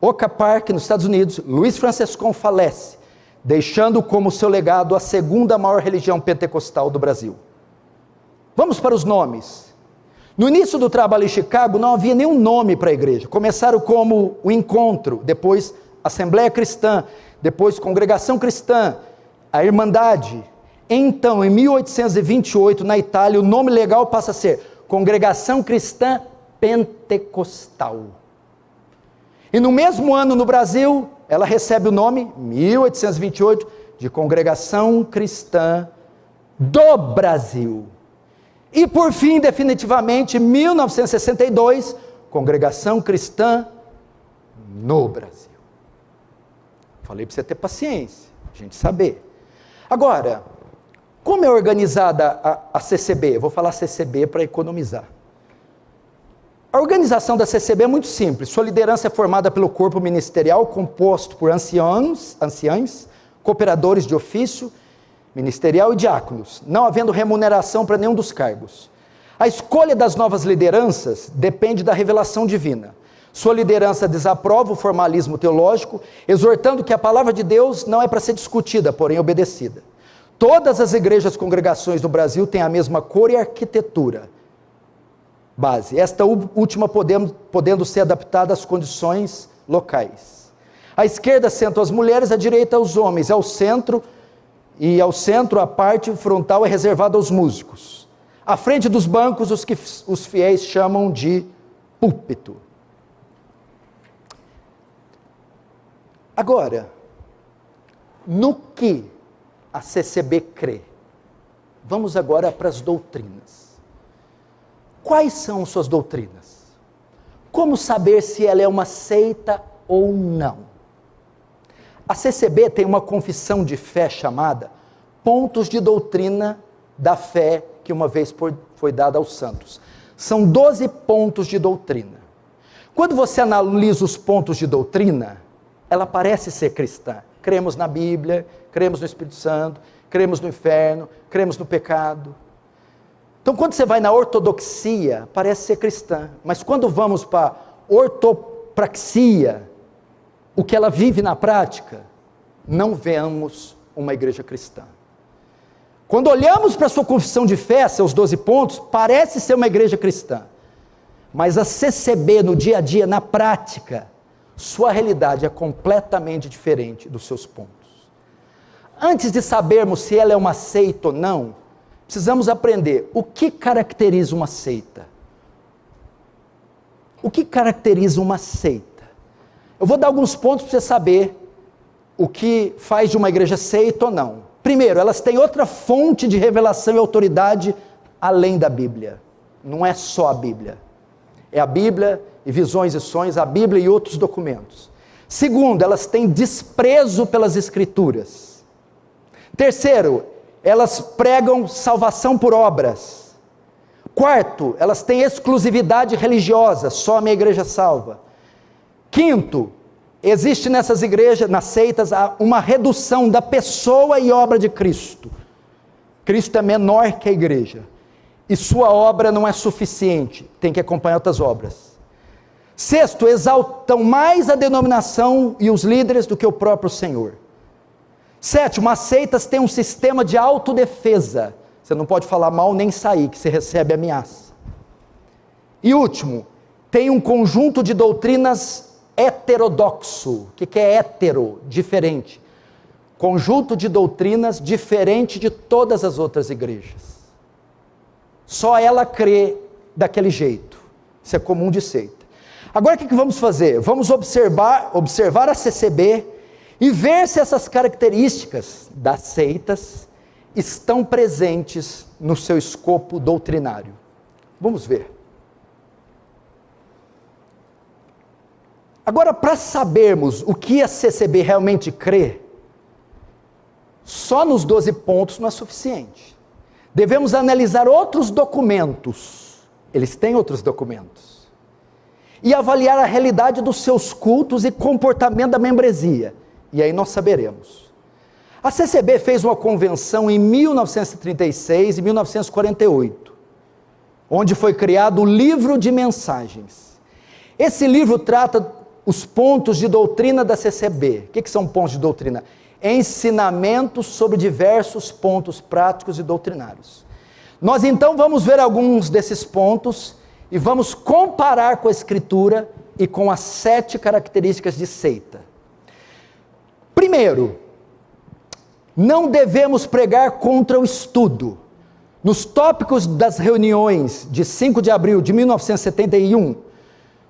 Oak Park, nos Estados Unidos, Luiz Francescon falece, deixando como seu legado a segunda maior religião pentecostal do Brasil. Vamos para os nomes. No início do trabalho em Chicago, não havia nenhum nome para a igreja. Começaram como o Encontro, depois Assembleia Cristã, depois Congregação Cristã, a Irmandade. Então, em 1828, na Itália, o nome legal passa a ser Congregação Cristã Pentecostal. E no mesmo ano, no Brasil, ela recebe o nome, 1828, de Congregação Cristã do Brasil. E por fim, definitivamente, em 1962, Congregação Cristã no Brasil. Falei para você ter paciência, a gente saber. Agora, como é organizada a CCB? Eu vou falar CCB para economizar. A organização da CCB é muito simples. Sua liderança é formada pelo corpo ministerial, composto por anciãos, cooperadores de ofício, ministerial e diáconos, não havendo remuneração para nenhum dos cargos. A escolha das novas lideranças depende da revelação divina. Sua liderança desaprova o formalismo teológico, exortando que a palavra de Deus não é para ser discutida, porém obedecida. Todas as igrejas, congregações do Brasil têm a mesma cor e arquitetura base, esta última podendo ser adaptada às condições locais. À esquerda sentam as mulheres, à direita os homens, ao centro a parte frontal é reservada aos músicos. À frente dos bancos, os que os fiéis chamam de púlpito. Agora, no que a CCB crê? Vamos agora para as doutrinas. Quais são suas doutrinas? Como saber se ela é uma seita ou não? A CCB tem uma confissão de fé chamada Pontos de Doutrina da Fé, que uma vez foi dada aos santos. São 12 pontos de doutrina. Quando você analisa os pontos de doutrina, ela parece ser cristã. Cremos na Bíblia, cremos no Espírito Santo, cremos no inferno, cremos no pecado. Então, quando você vai na ortodoxia, parece ser cristã. Mas quando vamos para a ortopraxia, o que ela vive na prática, não vemos uma igreja cristã. Quando olhamos para a sua confissão de fé, seus 12 pontos, parece ser uma igreja cristã. Mas a CCB no dia a dia, na prática, sua realidade é completamente diferente dos seus pontos. Antes de sabermos se ela é uma seita ou não, precisamos aprender o que caracteriza uma seita. O que caracteriza uma seita? Eu vou dar alguns pontos para você saber o que faz de uma igreja seita ou não. Primeiro, elas têm outra fonte de revelação e autoridade além da Bíblia. Não é só a Bíblia. É a Bíblia e visões e sonhos, a Bíblia e outros documentos. Segundo, elas têm desprezo pelas Escrituras. Terceiro, elas pregam salvação por obras. Quarto, elas têm exclusividade religiosa, só a minha igreja salva. Quinto, existe nessas igrejas, nas seitas, uma redução da pessoa e obra de Cristo. Cristo é menor que a igreja. E sua obra não é suficiente, tem que acompanhar outras obras. Sexto, exaltam mais a denominação e os líderes do que o próprio Senhor. Sétimo, as seitas têm um sistema de autodefesa. Você não pode falar mal nem sair, que você recebe ameaça. E último, tem um conjunto de doutrinas heterodoxo. O que é hétero? Diferente. Conjunto de doutrinas diferente de todas as outras igrejas. Só ela crê daquele jeito. Isso é comum de seita. Agora o que vamos fazer? Vamos observar a CCB e ver se essas características das seitas estão presentes no seu escopo doutrinário. Vamos ver. Agora, para sabermos o que a CCB realmente crê, só nos 12 pontos não é suficiente. Devemos analisar outros documentos, eles têm outros documentos, e avaliar a realidade dos seus cultos e comportamento da membresia, e aí nós saberemos. A CCB fez uma convenção em 1936 e 1948, onde foi criado o Livro de Mensagens. Esse livro trata os pontos de doutrina da CCB. O que são pontos de doutrina? Ensinamentos sobre diversos pontos práticos e doutrinários. Nós então vamos ver alguns desses pontos e vamos comparar com a Escritura e com as 7 características de seita. Primeiro, não devemos pregar contra o estudo. Nos tópicos das reuniões de 5 de abril de 1971,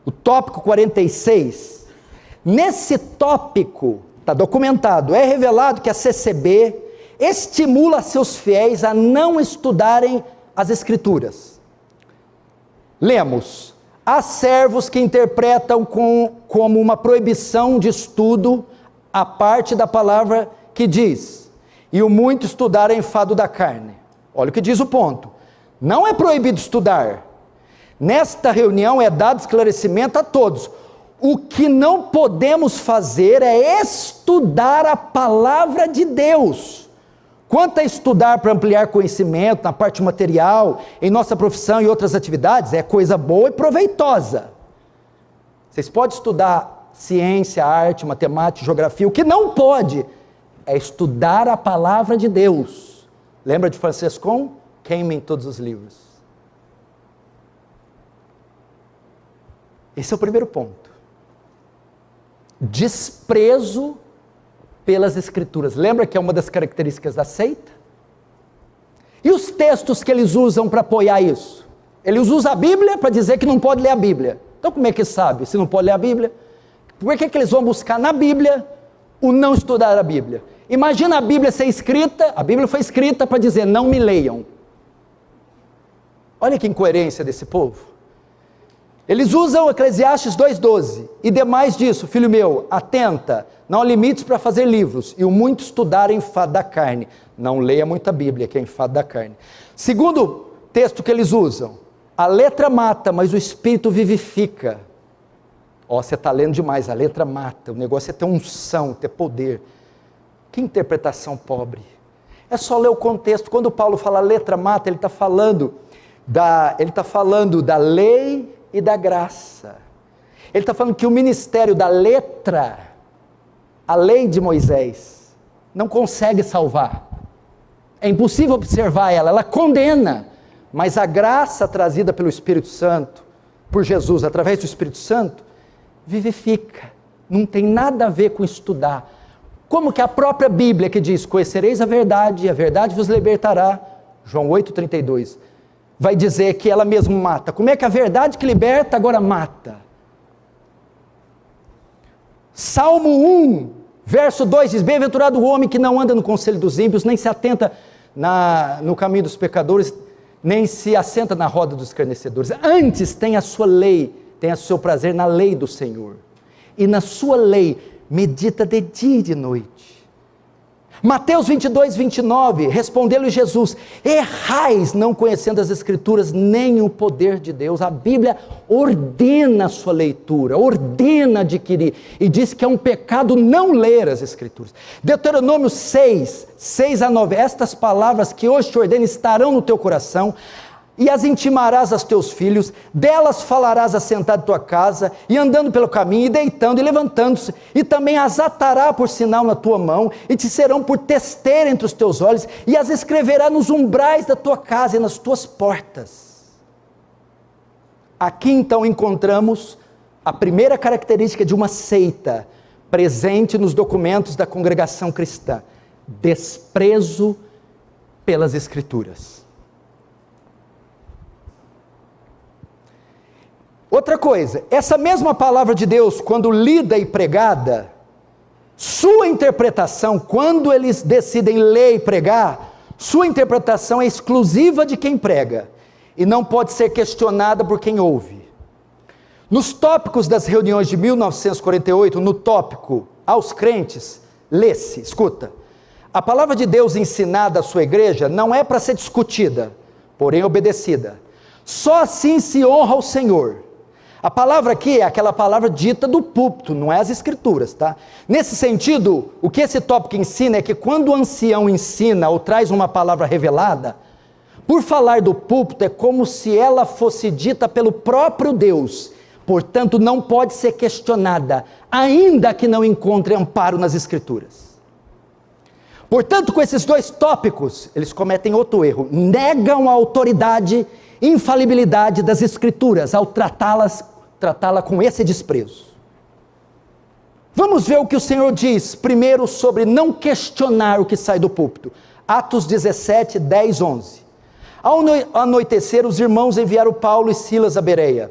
o tópico 46, nesse tópico, está documentado, é revelado que a CCB estimula seus fiéis a não estudarem as Escrituras. Lemos: há servos que interpretam como uma proibição de estudo a parte da palavra que diz, e o muito estudar é enfado da carne. Olha o que diz o ponto. Não é proibido estudar. Nesta reunião é dado esclarecimento a todos. O que não podemos fazer é estudar a palavra de Deus. Quanto a estudar para ampliar conhecimento na parte material, em nossa profissão e outras atividades, é coisa boa e proveitosa. Vocês podem estudar ciência, arte, matemática, geografia. O que não pode é estudar a palavra de Deus. Lembra de Franciscon? Queimem todos os livros. Esse é o primeiro ponto. Desprezo pelas Escrituras. Lembra que é uma das características da seita? E os textos que eles usam para apoiar isso? Eles usam a Bíblia para dizer que não pode ler a Bíblia. Então como é que sabe se não pode ler a Bíblia? Por que eles vão buscar na Bíblia o não estudar a Bíblia? Imagina a Bíblia ser escrita, a Bíblia foi escrita para dizer não me leiam. Olha que incoerência desse povo. Eles usam Eclesiastes 2,12, e demais disso, filho meu, atenta, não há limites para fazer livros, e o muito estudar é enfado da carne. Não leia muita Bíblia, que é enfado da carne. Segundo texto que eles usam, a letra mata, mas o Espírito vivifica. Ó, você está lendo demais, a letra mata, o negócio é ter unção, ter poder. Que interpretação pobre. É só ler o contexto. Quando Paulo fala letra mata, ele está falando da lei e da graça. Ele está falando que o ministério da letra, a lei de Moisés, não consegue salvar. É impossível observar ela condena. Mas a graça trazida pelo Espírito Santo, por Jesus, através do Espírito Santo, vivifica. Não tem nada a ver com estudar. Como que a própria Bíblia que diz, conhecereis a verdade, e a verdade vos libertará, João 8,32, vai dizer que ela mesma mata. Como é que a verdade que liberta agora mata? Salmo 1, verso 2 diz, bem-aventurado o homem que não anda no conselho dos ímpios, nem se atenta no caminho dos pecadores, nem se assenta na roda dos escarnecedores. Antes tem a sua lei, tem o seu prazer na lei do Senhor. E na sua lei medita de dia e de noite. Mateus 22, 29, respondeu-lhe Jesus, errais não conhecendo as Escrituras, nem o poder de Deus. A Bíblia ordena a sua leitura, ordena adquirir, e diz que é um pecado não ler as Escrituras. Deuteronômio 6, 6 a 9, estas palavras que hoje te ordeno estarão no teu coração, e as intimarás aos teus filhos, delas falarás assentado em tua casa, e andando pelo caminho, e deitando, e levantando-se, e também as atará por sinal na tua mão, e te serão por testeira entre os teus olhos, e as escreverá nos umbrais da tua casa e nas tuas portas. Aqui então encontramos a primeira característica de uma seita, presente nos documentos da congregação cristã: desprezo pelas Escrituras. Outra coisa, essa mesma palavra de Deus, quando lida e pregada, sua interpretação, quando eles decidem ler e pregar, sua interpretação é exclusiva de quem prega, e não pode ser questionada por quem ouve. Nos tópicos das reuniões de 1948, no tópico aos crentes, lê-se, escuta, a palavra de Deus ensinada à sua igreja não é para ser discutida, porém obedecida. Só assim se honra ao Senhor. A palavra aqui é aquela palavra dita do púlpito, não é as Escrituras, tá? Nesse sentido, o que esse tópico ensina é que quando o ancião ensina ou traz uma palavra revelada, por falar do púlpito é como se ela fosse dita pelo próprio Deus, portanto não pode ser questionada, ainda que não encontre amparo nas Escrituras. Portanto, com esses dois tópicos, eles cometem outro erro, negam a autoridade, infalibilidade das Escrituras ao tratá-la com esse desprezo. Vamos ver o que o Senhor diz primeiro sobre não questionar o que sai do púlpito. Atos 17, 10, 11. Ao anoitecer, os irmãos enviaram Paulo e Silas a Bereia.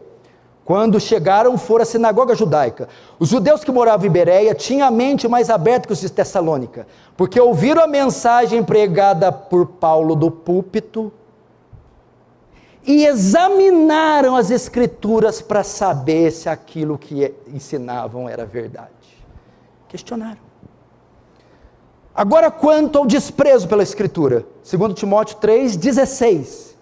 Quando chegaram, foram à sinagoga judaica. Os judeus que moravam em Bereia tinham a mente mais aberta que os de Tessalônica, porque ouviram a mensagem pregada por Paulo do púlpito e examinaram as Escrituras para saber se aquilo que ensinavam era verdade. Questionaram. Agora, quanto ao desprezo pela Escritura, 2 Timóteo 3,16,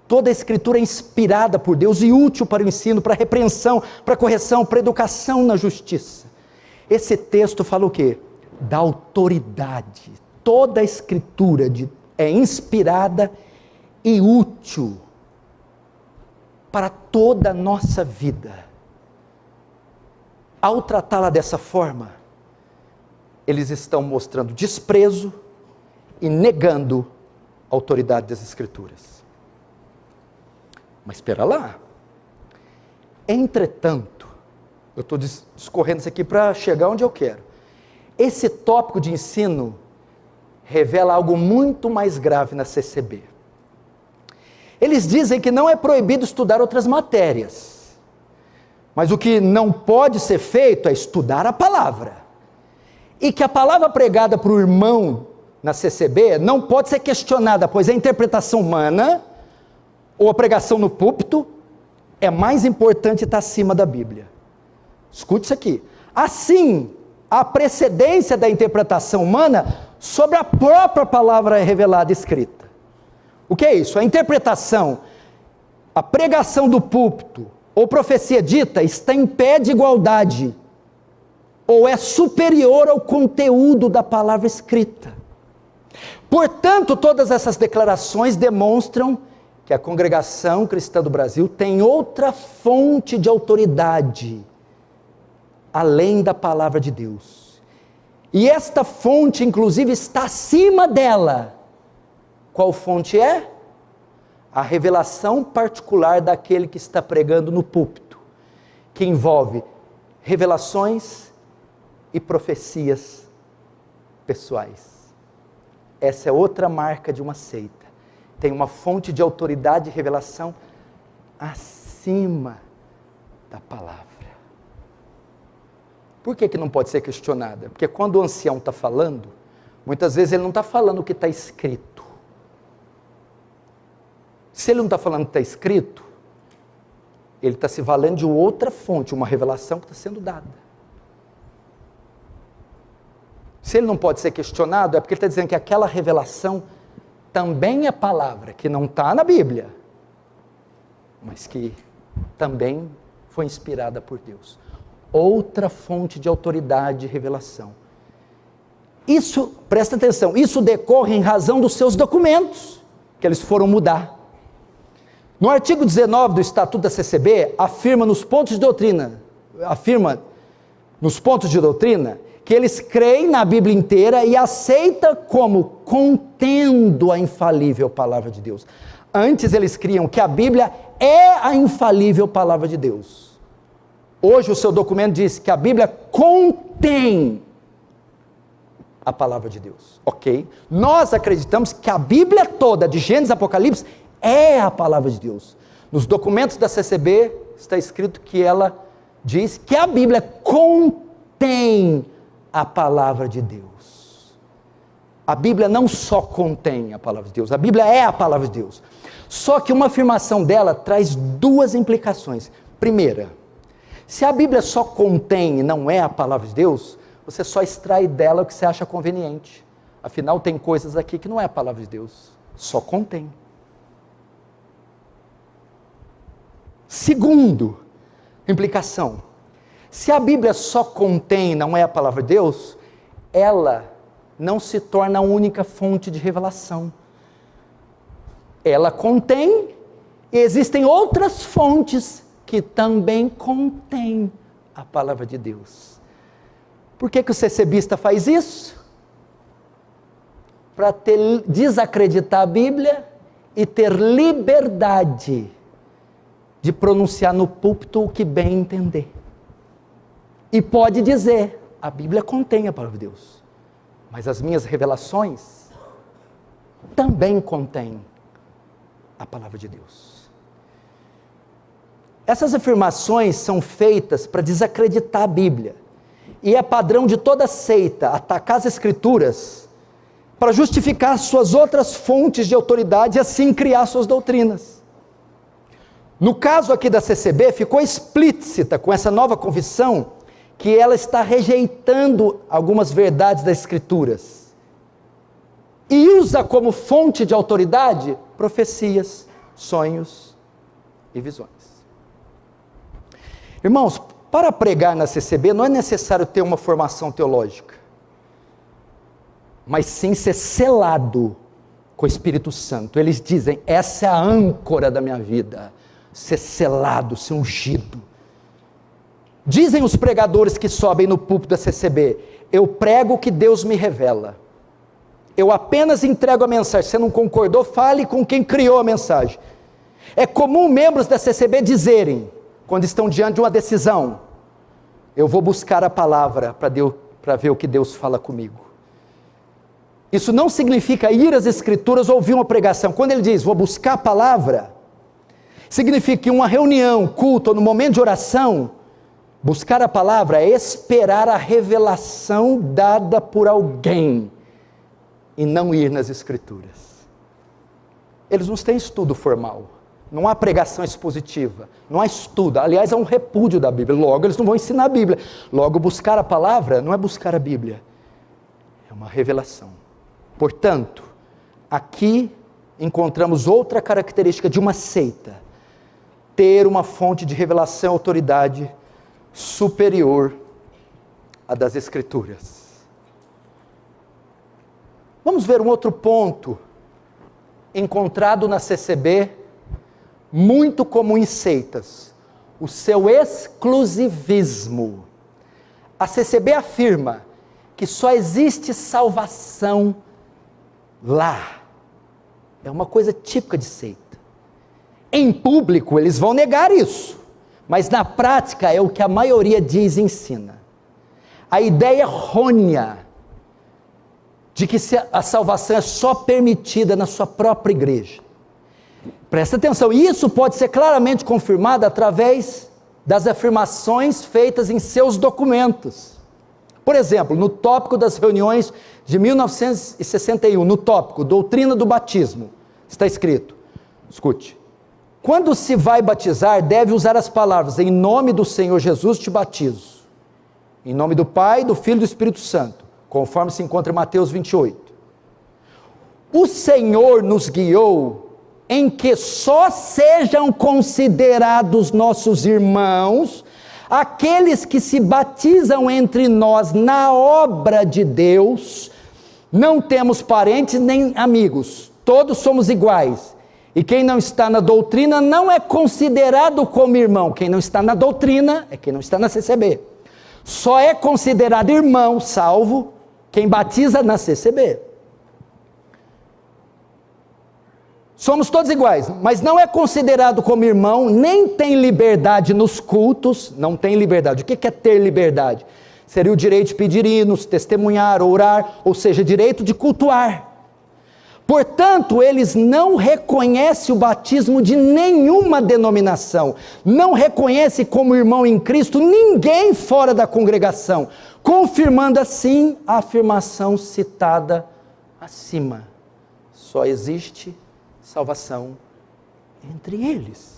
toda a Escritura é inspirada por Deus e útil para o ensino, para a repreensão, para a correção, para a educação na justiça. Esse texto fala o quê? Da autoridade. Toda a Escritura é inspirada e útil para toda a nossa vida. Ao tratá-la dessa forma, eles estão mostrando desprezo e negando a autoridade das Escrituras. Mas espera lá. Entretanto, eu estou discorrendo isso aqui para chegar onde eu quero. Esse tópico de ensino revela algo muito mais grave na CCB. Eles dizem que não é proibido estudar outras matérias, mas o que não pode ser feito é estudar a palavra, e que a palavra pregada para o irmão na CCB não pode ser questionada, pois a interpretação humana, ou a pregação no púlpito, é mais importante e está acima da Bíblia. Escute isso aqui. Assim, a precedência da interpretação humana sobre a própria palavra revelada e escrita. O que é isso? A interpretação, a pregação do púlpito, ou profecia dita está em pé de igualdade, ou é superior ao conteúdo da palavra escrita. Portanto, todas essas declarações demonstram que a Congregação Cristã do Brasil tem outra fonte de autoridade, além da palavra de Deus. E esta fonte, inclusive, está acima dela. Qual fonte é? A revelação particular daquele que está pregando no púlpito, que envolve revelações e profecias pessoais. Essa é outra marca de uma seita. Tem uma fonte de autoridade e revelação acima da palavra. Por que não pode ser questionada? Porque quando o ancião está falando, muitas vezes ele não está falando o que está escrito. Se ele não está falando o que está escrito, ele está se valendo de outra fonte, uma revelação que está sendo dada. Se ele não pode ser questionado, é porque ele está dizendo que aquela revelação também é palavra, que não está na Bíblia, mas que também foi inspirada por Deus. Outra fonte de autoridade e revelação. Isso, presta atenção, isso decorre em razão dos seus documentos, que eles foram mudar. No artigo 19 do Estatuto da CCB, afirma nos pontos de doutrina, que eles creem na Bíblia inteira e aceita como contendo a infalível palavra de Deus. Antes eles criam que a Bíblia é a infalível palavra de Deus. Hoje o seu documento diz que a Bíblia contém a palavra de Deus, ok? Nós acreditamos que a Bíblia toda, de Gênesis a Apocalipse, é a palavra de Deus. Nos documentos da CCB está escrito que ela diz que a Bíblia contém a palavra de Deus. A Bíblia não só contém a palavra de Deus, a Bíblia é a palavra de Deus. Só que uma afirmação dela traz duas implicações. Primeira, se a Bíblia só contém e não é a palavra de Deus, você só extrai dela o que você acha conveniente. Afinal, tem coisas aqui que não é a palavra de Deus, só contém. Segundo, implicação, se a Bíblia só contém e não é a palavra de Deus, ela não se torna a única fonte de revelação. Ela contém e existem outras fontes que também contêm a palavra de Deus. Por que o CCBista faz isso? Para desacreditar a Bíblia e ter liberdade de pronunciar no púlpito o que bem entender. E pode dizer, a Bíblia contém a palavra de Deus, mas as minhas revelações também contêm a palavra de Deus. Essas afirmações são feitas para desacreditar a Bíblia, e é padrão de toda seita atacar as Escrituras para justificar suas outras fontes de autoridade e assim criar suas doutrinas. No caso aqui da CCB, ficou explícita com essa nova confissão que ela está rejeitando algumas verdades das Escrituras e usa como fonte de autoridade profecias, sonhos e visões. Irmãos, para pregar na CCB não é necessário ter uma formação teológica, mas sim ser selado com o Espírito Santo. Eles dizem, essa é a âncora da minha vida, ser selado, ser ungido. Dizem os pregadores que sobem no púlpito da CCB, eu prego o que Deus me revela, eu apenas entrego a mensagem, se não concordou, fale com quem criou a mensagem. É comum membros da CCB dizerem, quando estão diante de uma decisão, eu vou buscar a palavra para ver o que Deus fala comigo. Isso não significa ir às Escrituras ou ouvir uma pregação. Quando ele diz, vou buscar a palavra, significa que uma reunião, culto, ou no momento de oração, buscar a palavra é esperar a revelação dada por alguém, e não ir nas Escrituras. Eles não têm estudo formal, não há pregação expositiva, não há estudo, aliás há um repúdio da Bíblia, logo eles não vão ensinar a Bíblia, logo buscar a palavra não é buscar a Bíblia, é uma revelação. Portanto, aqui encontramos outra característica de uma seita. ter uma fonte de revelação e autoridade superior à das Escrituras. Vamos ver um outro ponto encontrado na CCB, muito comum em seitas: o seu exclusivismo. A CCB afirma que só existe salvação lá. É uma coisa típica de seita. Em público eles vão negar isso, mas na prática é o que a maioria diz e ensina. A ideia errônea de que a salvação é só permitida na sua própria igreja. Presta atenção, isso pode ser claramente confirmado através das afirmações feitas em seus documentos. Por exemplo, no tópico das reuniões de 1961, no tópico Doutrina do Batismo, está escrito, escute: quando se vai batizar, deve usar as palavras: em nome do Senhor Jesus te batizo, em nome do Pai, do Filho e do Espírito Santo, conforme se encontra em Mateus 28. O Senhor nos guiou em que só sejam considerados nossos irmãos aqueles que se batizam entre nós na obra de Deus. Não temos parentes nem amigos, todos somos iguais, e quem não está na doutrina não é considerado como irmão. Quem não está na doutrina é quem não está na CCB. Só é considerado irmão, salvo quem batiza na CCB. Somos todos iguais, mas não é considerado como irmão, nem tem liberdade nos cultos. Não tem liberdade. O que é ter liberdade? Seria o direito de pedir hinos, testemunhar, orar, ou seja, direito de cultuar. Portanto, eles não reconhecem o batismo de nenhuma denominação, não reconhecem como irmão em Cristo ninguém fora da congregação, confirmando assim a afirmação citada acima: só existe salvação entre eles.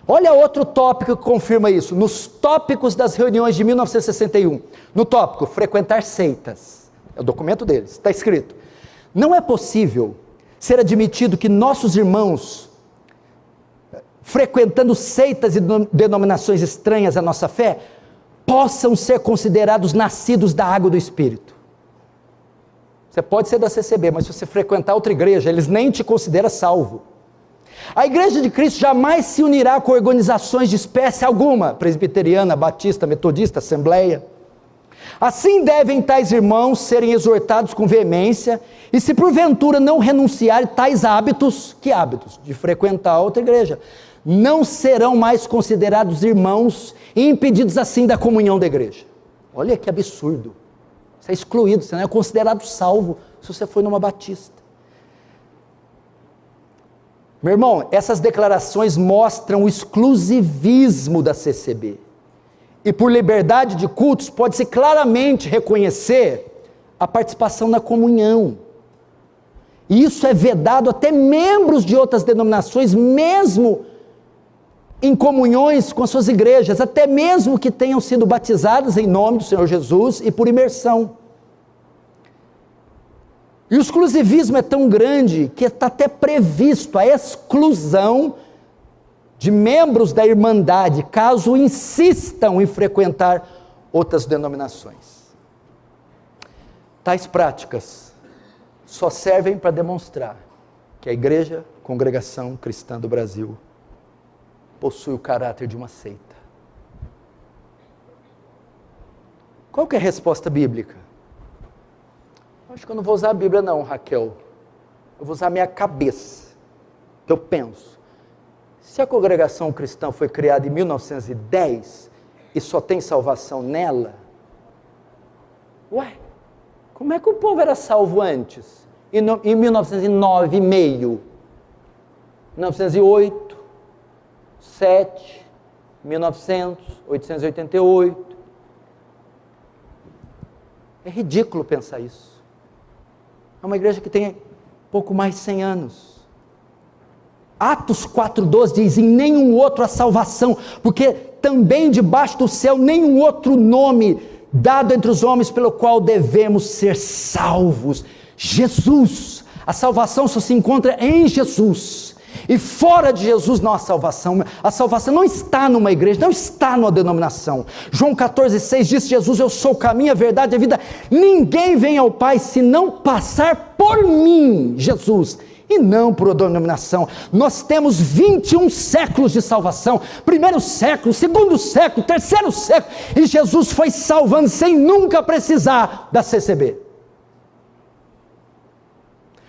Olha outro tópico que confirma isso, nos tópicos das reuniões de 1961, no tópico frequentar seitas, é o documento deles, está escrito: não é possível ser admitido que nossos irmãos, frequentando seitas e denominações estranhas à nossa fé, possam ser considerados nascidos da água do Espírito. Você pode ser da CCB, mas se você frequentar outra igreja, eles nem te consideram salvo. A Igreja de Cristo jamais se unirá com organizações de espécie alguma, presbiteriana, batista, metodista, assembleia. Assim devem tais irmãos serem exortados com veemência, e se porventura não renunciarem tais hábitos, que hábitos? De frequentar outra igreja, não serão mais considerados irmãos e impedidos assim da comunhão da igreja. Olha que absurdo. Você é excluído, você não é considerado salvo se você for numa batista. Meu irmão, essas declarações mostram o exclusivismo da CCB. E por liberdade de cultos, pode-se claramente reconhecer a participação na comunhão. E isso é vedado até membros de outras denominações, mesmo em comunhões com as suas igrejas, até mesmo que tenham sido batizadas em nome do Senhor Jesus e por imersão. E o exclusivismo é tão grande que está até previsto a exclusão de membros da Irmandade, caso insistam em frequentar outras denominações. Tais práticas só servem para demonstrar que a Igreja Congregação Cristã do Brasil possui o caráter de uma seita. Qual que é a resposta bíblica? Acho que eu não vou usar a Bíblia não, Raquel. Eu vou usar a minha cabeça, que eu penso. Se a congregação cristã foi criada em 1910 e só tem salvação nela, ué, como é que o povo era salvo antes? Em 1909 e meio, 1908, 7, 1900, 888. É ridículo pensar isso. É uma igreja que tem pouco mais de 100 anos. Atos 4,12 diz: em nenhum outro há salvação, porque também debaixo do céu nenhum outro nome dado entre os homens pelo qual devemos ser salvos. Jesus, a salvação só se encontra em Jesus. E fora de Jesus não há salvação. A salvação não está numa igreja, não está numa denominação. João 14,6 diz: Jesus, eu sou o caminho, a verdade e a vida. Ninguém vem ao Pai se não passar por mim, Jesus, e não por denominação. Nós temos 21 séculos de salvação, primeiro século, segundo século, terceiro século, e Jesus foi salvando sem nunca precisar da CCB.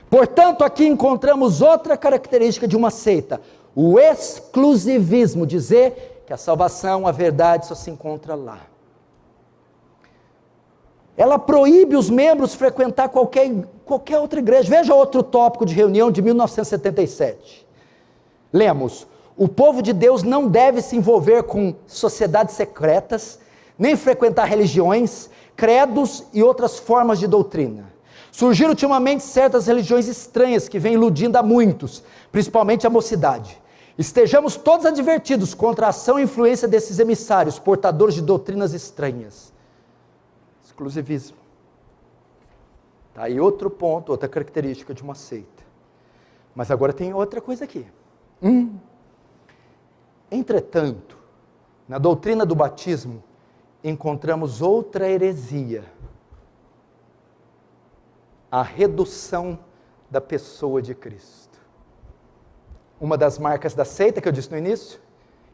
Portanto, aqui encontramos outra característica de uma seita: o exclusivismo, dizer que a salvação, a verdade só se encontra lá. Ela proíbe os membros frequentar qualquer outra igreja. Veja outro tópico de reunião de 1977. Lemos: o povo de Deus não deve se envolver com sociedades secretas, nem frequentar religiões, credos e outras formas de doutrina. Surgiram ultimamente certas religiões estranhas que vêm iludindo a muitos, principalmente a mocidade. Estejamos todos advertidos contra a ação e influência desses emissários, portadores de doutrinas estranhas. Exclusivismo. Tá aí outro ponto, outra característica de uma seita. Mas agora tem outra coisa aqui. Entretanto, na doutrina do batismo, encontramos outra heresia: a redução da pessoa de Cristo. Uma das marcas da seita que eu disse no início,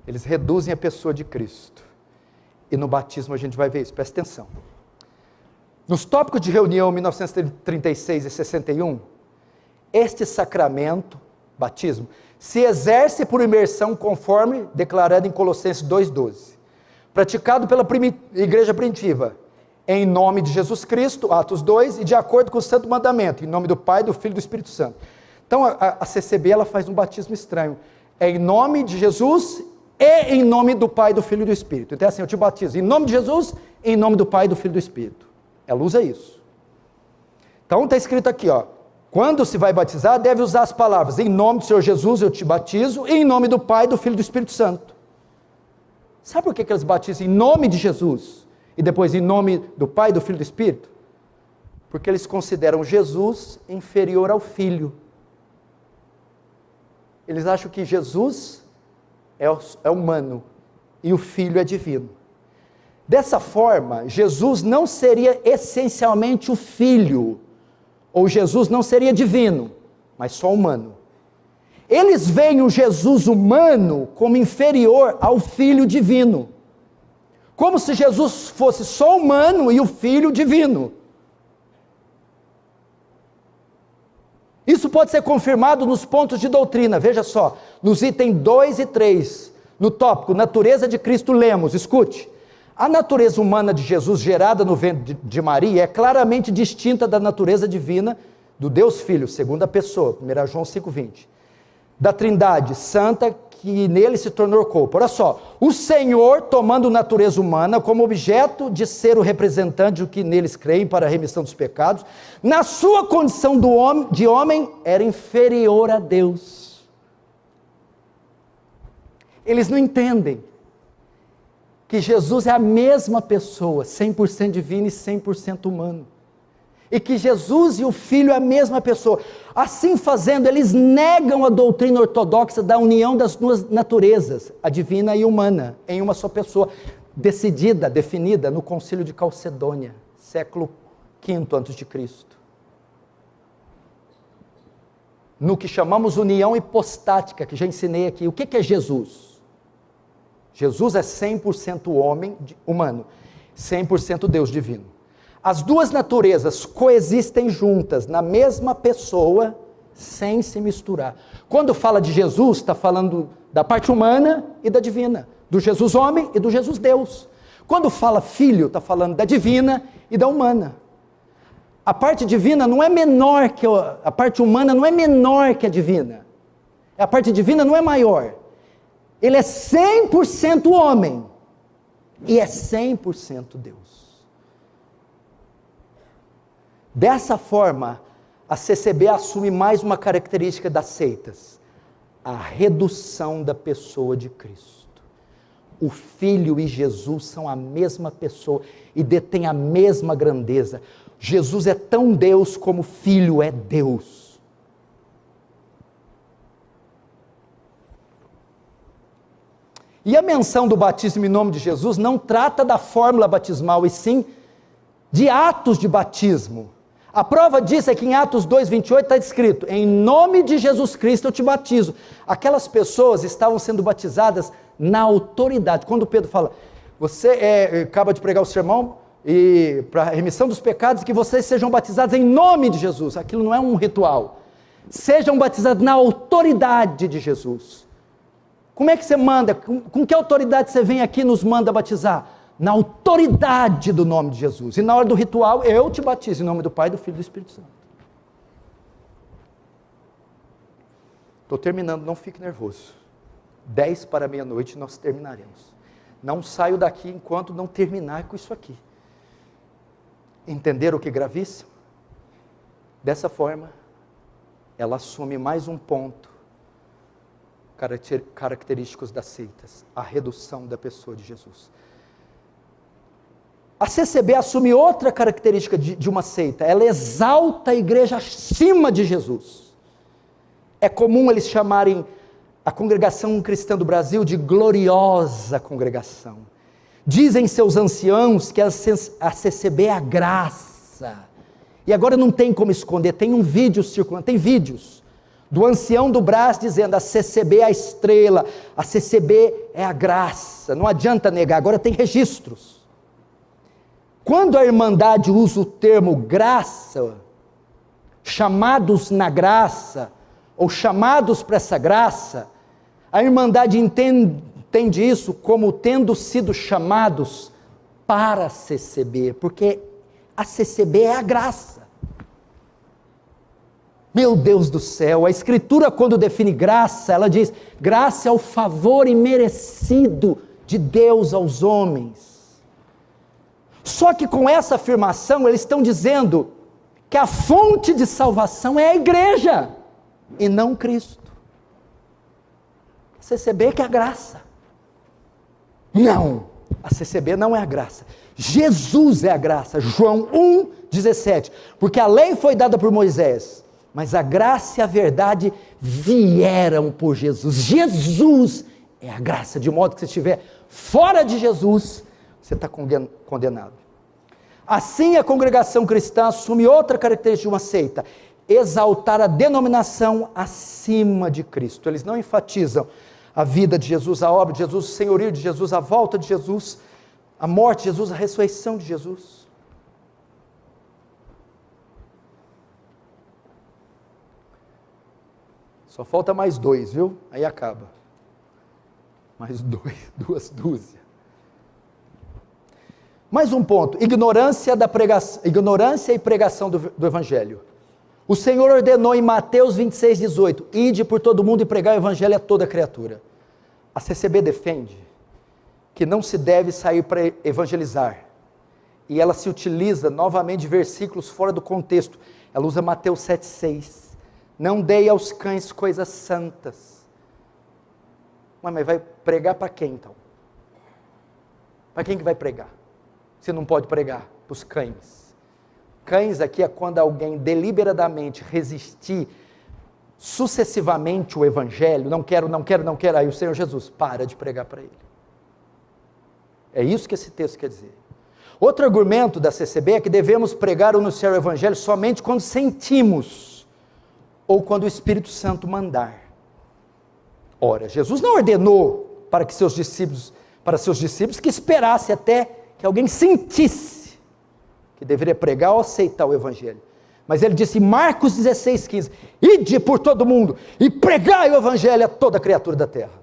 eles reduzem a pessoa de Cristo. E no batismo a gente vai ver isso, presta atenção. Nos tópicos de reunião 1936 e 61, este sacramento, batismo, se exerce por imersão conforme declarado em Colossenses 2,12. Praticado pela igreja primitiva, em nome de Jesus Cristo, Atos 2, e de acordo com o santo mandamento, em nome do Pai, do Filho e do Espírito Santo. Então a CCB ela faz um batismo estranho. É em nome de Jesus e em nome do Pai, do Filho e do Espírito. Então é assim: eu te batizo em nome de Jesus e em nome do Pai, do Filho e do Espírito. Ela usa isso. Então está escrito aqui, ó: quando se vai batizar, deve usar as palavras: em nome do Senhor Jesus eu te batizo, e em nome do Pai, do Filho e do Espírito Santo. Sabe por que eles batizam em nome de Jesus e depois em nome do Pai, do Filho e do Espírito? Porque eles consideram Jesus inferior ao Filho. Eles acham que Jesus é humano e o Filho é divino. Dessa forma, Jesus não seria essencialmente o Filho, ou Jesus não seria divino, mas só humano. Eles veem o Jesus humano como inferior ao Filho divino, como se Jesus fosse só humano e o Filho divino. Isso pode ser confirmado nos pontos de doutrina, veja só, nos itens 2 e 3, no tópico natureza de Cristo, lemos, escute: a natureza humana de Jesus, gerada no ventre de Maria, é claramente distinta da natureza divina do Deus Filho, segunda pessoa, 1 João 5,20, da Trindade Santa, que nele se tornou corpo. Olha só, o Senhor, tomando natureza humana como objeto de ser o representante do que neles creem para a remissão dos pecados, na sua condição de homem, era inferior a Deus. Eles não entendem que Jesus é a mesma pessoa, 100% divino e 100% humano. E que Jesus e o Filho é a mesma pessoa. Assim fazendo, eles negam a doutrina ortodoxa da união das duas naturezas, a divina e a humana, em uma só pessoa, decidida, definida no Concílio de Calcedônia, século V a.C. No que chamamos união hipostática, que já ensinei aqui. O que é Jesus? Jesus é 100% homem, humano, 100% Deus divino. As duas naturezas coexistem juntas, na mesma pessoa, sem se misturar. Quando fala de Jesus, está falando da parte humana e da divina, do Jesus homem e do Jesus Deus. Quando fala filho, está falando da divina e da humana. A parte divina não é menor que a parte humana, não é menor que a divina. A parte divina não é maior. Ele é 100% homem e é 100% Deus. Dessa forma, a CCB assume mais uma característica das seitas: a redução da pessoa de Cristo. O Filho e Jesus são a mesma pessoa e detêm a mesma grandeza. Jesus é tão Deus como o Filho é Deus. E a menção do batismo em nome de Jesus não trata da fórmula batismal, e sim de atos de batismo. A prova disso é que em Atos 2:28 está escrito: em nome de Jesus Cristo eu te batizo. Aquelas pessoas estavam sendo batizadas na autoridade. Quando Pedro fala, você acaba de pregar o sermão, e para a remissão dos pecados, que vocês sejam batizados em nome de Jesus. Aquilo não é um ritual. Sejam batizados na autoridade de Jesus. Como é que você manda? Com que autoridade você vem aqui e nos manda batizar? Na autoridade do nome de Jesus. E na hora do ritual, eu te batizo em nome do Pai, do Filho e do Espírito Santo. Estou terminando, não fique nervoso. 10 para meia-noite nós terminaremos. Não saio daqui enquanto não terminar com isso aqui. Entenderam o que é gravíssimo? Dessa forma, ela assume mais um ponto característicos das seitas: a redução da pessoa de Jesus. A CCB assume outra característica de uma seita: ela exalta a igreja acima de Jesus. É comum eles chamarem a congregação cristã do Brasil de gloriosa congregação. Dizem seus anciãos que a CCB é a graça. E agora não tem como esconder, tem um vídeo circulando, tem vídeos do ancião do Brás dizendo: a CCB é a estrela, a CCB é a graça. Não adianta negar, agora tem registros. Quando a Irmandade usa o termo graça, chamados na graça, ou chamados para essa graça, a Irmandade entende isso como tendo sido chamados para a CCB, porque a CCB é a graça. Meu Deus do céu, a Escritura, quando define graça, ela diz: graça é o favor imerecido de Deus aos homens. Só que com essa afirmação, eles estão dizendo que a fonte de salvação é a igreja, e não Cristo. A CCB que é a graça. Não, a CCB não é a graça. Jesus é a graça. João 1,17. Porque a lei foi dada por Moisés, mas a graça e a verdade vieram por Jesus. Jesus é a graça, de modo que se estiver fora de Jesus, você está condenado. Assim, a congregação cristã assume outra característica de uma seita: exaltar a denominação acima de Cristo. Eles não enfatizam a vida de Jesus, a obra de Jesus, o senhorio de Jesus, a volta de Jesus, a morte de Jesus, a ressurreição de Jesus. Só falta mais 2, viu? Aí acaba. Mais 2 dúzias. Mais um ponto: ignorância e pregação do Evangelho. O Senhor ordenou em Mateus 26:18: ide por todo mundo e pregar o Evangelho a toda criatura. A CCB defende que não se deve sair para evangelizar, e ela se utiliza novamente de versículos fora do contexto. Ela usa Mateus 7,6: não dei aos cães coisas santas. Mas vai pregar para quem então? Para quem que vai pregar? Você não pode pregar para os cães. Cães aqui é quando alguém deliberadamente resistir sucessivamente o Evangelho, não quero, aí o Senhor Jesus para de pregar para ele. É isso que esse texto quer dizer. Outro argumento da CCB é que devemos pregar ou anunciar o Evangelho somente quando sentimos, ou quando o Espírito Santo mandar. Ora, Jesus não ordenou para seus discípulos que esperasse até que alguém sentisse que deveria pregar ou aceitar o Evangelho. Mas ele disse em Marcos 16,15: ide por todo mundo e pregai o Evangelho a toda criatura da terra.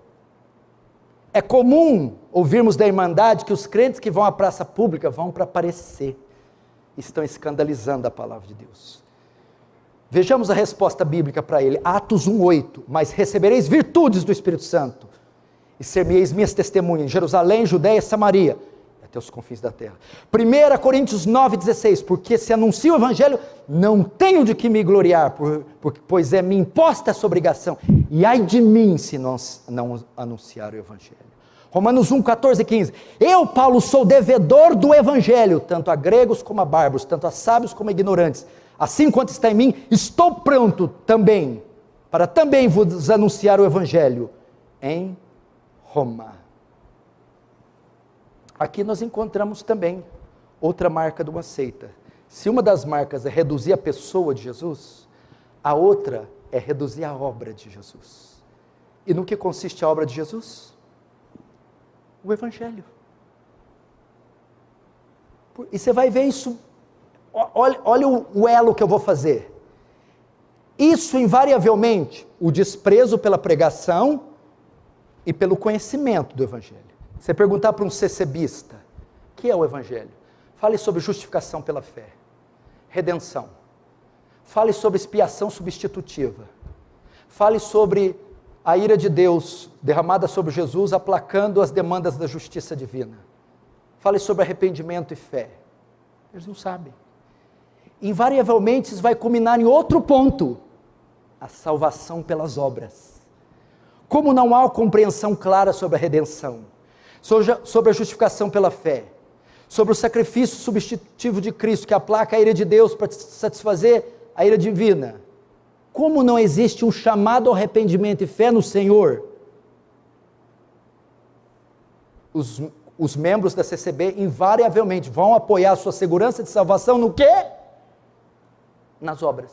É comum ouvirmos da Irmandade que os crentes que vão à praça pública vão para aparecer, estão escandalizando a palavra de Deus. Vejamos a resposta bíblica para ele, Atos 1,8: mas recebereis virtudes do Espírito Santo, e ser-me-eis minhas testemunhas em Jerusalém, Judeia e Samaria, até os confins da terra. 1 Coríntios 9,16: porque se anuncio o Evangelho, não tenho de que me gloriar, pois é-me imposta essa obrigação, e ai de mim se não anunciar o Evangelho. Romanos 1,14 e 15: eu, Paulo, sou devedor do Evangelho, tanto a gregos como a bárbaros, tanto a sábios como a ignorantes. Assim quanto está em mim, estou pronto também, para também vos anunciar o Evangelho em Roma. Aqui nós encontramos também outra marca de uma seita. Se uma das marcas é reduzir a pessoa de Jesus, a outra é reduzir a obra de Jesus. E no que consiste a obra de Jesus? O Evangelho. E você vai ver isso, olha o elo que eu vou fazer. Isso invariavelmente, o desprezo pela pregação e pelo conhecimento do Evangelho. Você perguntar para um CCBista, o que é o Evangelho? Fale sobre justificação pela fé, redenção. Fale sobre expiação substitutiva. Fale sobre a ira de Deus derramada sobre Jesus, aplacando as demandas da justiça divina. Fale sobre arrependimento e fé. Eles não sabem. Invariavelmente isso vai culminar em outro ponto: a salvação pelas obras. Como não há compreensão clara sobre a redenção, sobre a justificação pela fé, sobre o sacrifício substitutivo de Cristo, que aplaca a ira de Deus para satisfazer a ira divina, como não existe um chamado ao arrependimento e fé no Senhor, os membros da CCB invariavelmente vão apoiar a sua segurança de salvação no quê? Nas obras.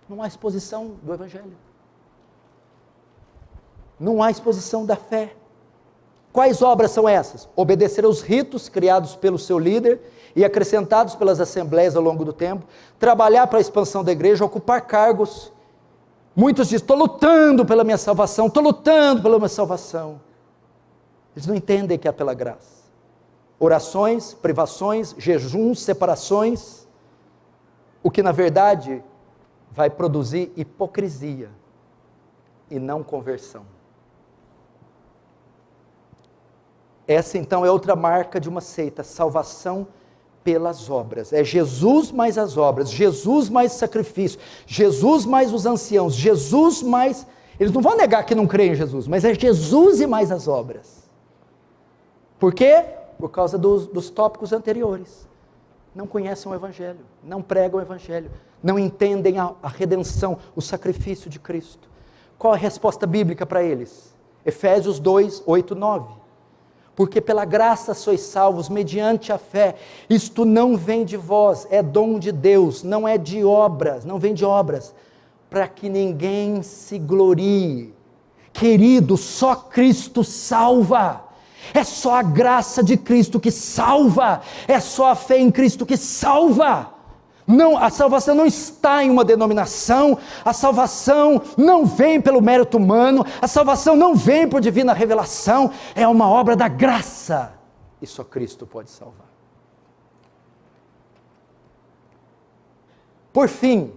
Não há exposição do Evangelho. Não há exposição da fé. Quais obras são essas? Obedecer aos ritos criados pelo seu líder e acrescentados pelas assembleias ao longo do tempo, trabalhar para a expansão da igreja, ocupar cargos. Muitos dizem: estou lutando pela minha salvação, estou lutando pela minha salvação. Eles não entendem que é pela graça. Orações, privações, jejuns, separações, o que na verdade vai produzir hipocrisia e não conversão. Essa então é outra marca de uma seita: salvação pelas obras. É Jesus mais as obras, Jesus mais sacrifício, Jesus mais os anciãos, Jesus mais... Eles não vão negar que não creem em Jesus, mas é Jesus e mais as obras. Por quê? Por causa dos tópicos anteriores. Não conhecem o Evangelho, não pregam o Evangelho, não entendem a redenção, o sacrifício de Cristo. Qual a resposta bíblica para eles? Efésios 2, 8, 9. Porque pela graça sois salvos mediante a fé, isto não vem de vós, é dom de Deus, não é de obras, não vem de obras, para que ninguém se glorie. Querido, só Cristo salva. É só a graça de Cristo que salva, é só a fé em Cristo que salva. Não, a salvação não está em uma denominação, a salvação não vem pelo mérito humano, a salvação não vem por divina revelação, é uma obra da graça, e só Cristo pode salvar. Por fim,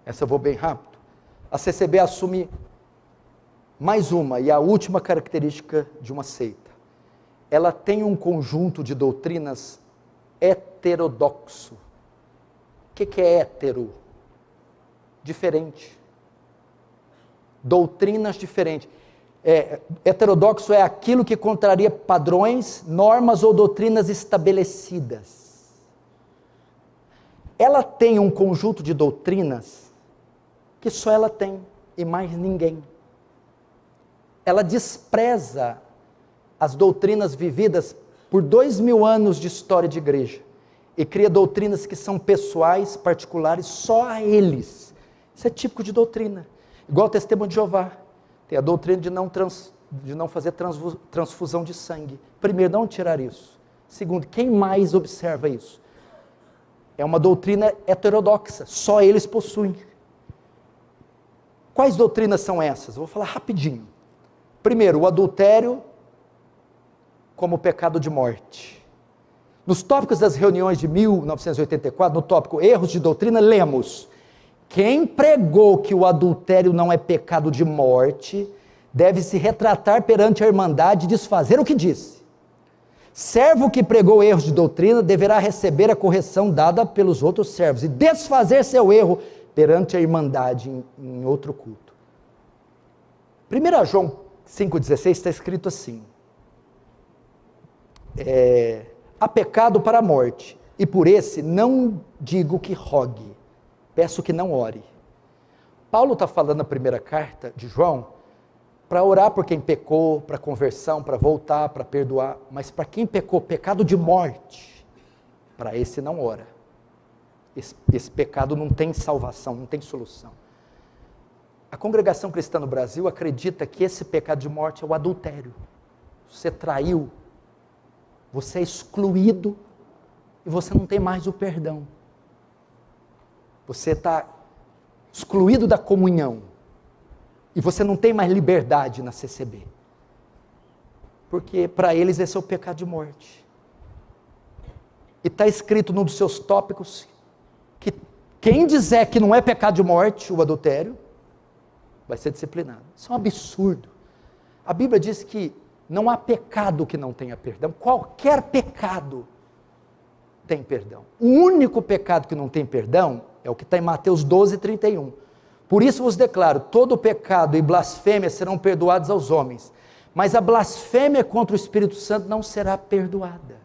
essa eu vou bem rápido, a CCB assume mais uma e a última característica de uma seita. Ela tem um conjunto de doutrinas heterodoxo. O que é hétero? Diferente. Doutrinas diferentes. Heterodoxo é aquilo que contraria padrões, normas ou doutrinas estabelecidas. Ela tem um conjunto de doutrinas que só ela tem e mais ninguém. Ela despreza as doutrinas vividas por 2000 anos de história de igreja e cria doutrinas que são pessoais, particulares, só a eles. Isso é típico de doutrina. Igual o Testemunho de Jeová. Tem a doutrina de não fazer transfusão de sangue. Primeiro, não tirar isso. Segundo, quem mais observa isso? É uma doutrina heterodoxa, só eles possuem. Quais doutrinas são essas? Eu vou falar rapidinho. Primeiro, o adultério como pecado de morte. Nos tópicos das reuniões de 1984, no tópico erros de doutrina, lemos: quem pregou que o adultério não é pecado de morte, deve se retratar perante a Irmandade e desfazer o que disse. Servo que pregou erros de doutrina deverá receber a correção dada pelos outros servos e desfazer seu erro perante a Irmandade em outro culto. 1 João 5,16 está escrito assim: há pecado para a morte, e por esse não digo que rogue, peço que não ore. Paulo está falando na primeira carta de João para orar por quem pecou, para conversão, para voltar, para perdoar, mas para quem pecou, pecado de morte, para esse não ora. Esse pecado não tem salvação, não tem solução. A congregação cristã no Brasil acredita que esse pecado de morte é o adultério. Você traiu, você é excluído e você não tem mais o perdão. Você está excluído da comunhão e você não tem mais liberdade na CCB. Porque para eles esse é o pecado de morte. E está escrito num dos seus tópicos que quem dizer que não é pecado de morte, o adultério, vai ser disciplinado. Isso é um absurdo. A Bíblia diz que não há pecado que não tenha perdão. Qualquer pecado tem perdão. O único pecado que não tem perdão é o que está em Mateus 12:31. Por isso vos declaro, todo pecado e blasfêmia serão perdoados aos homens, mas a blasfêmia contra o Espírito Santo não será perdoada.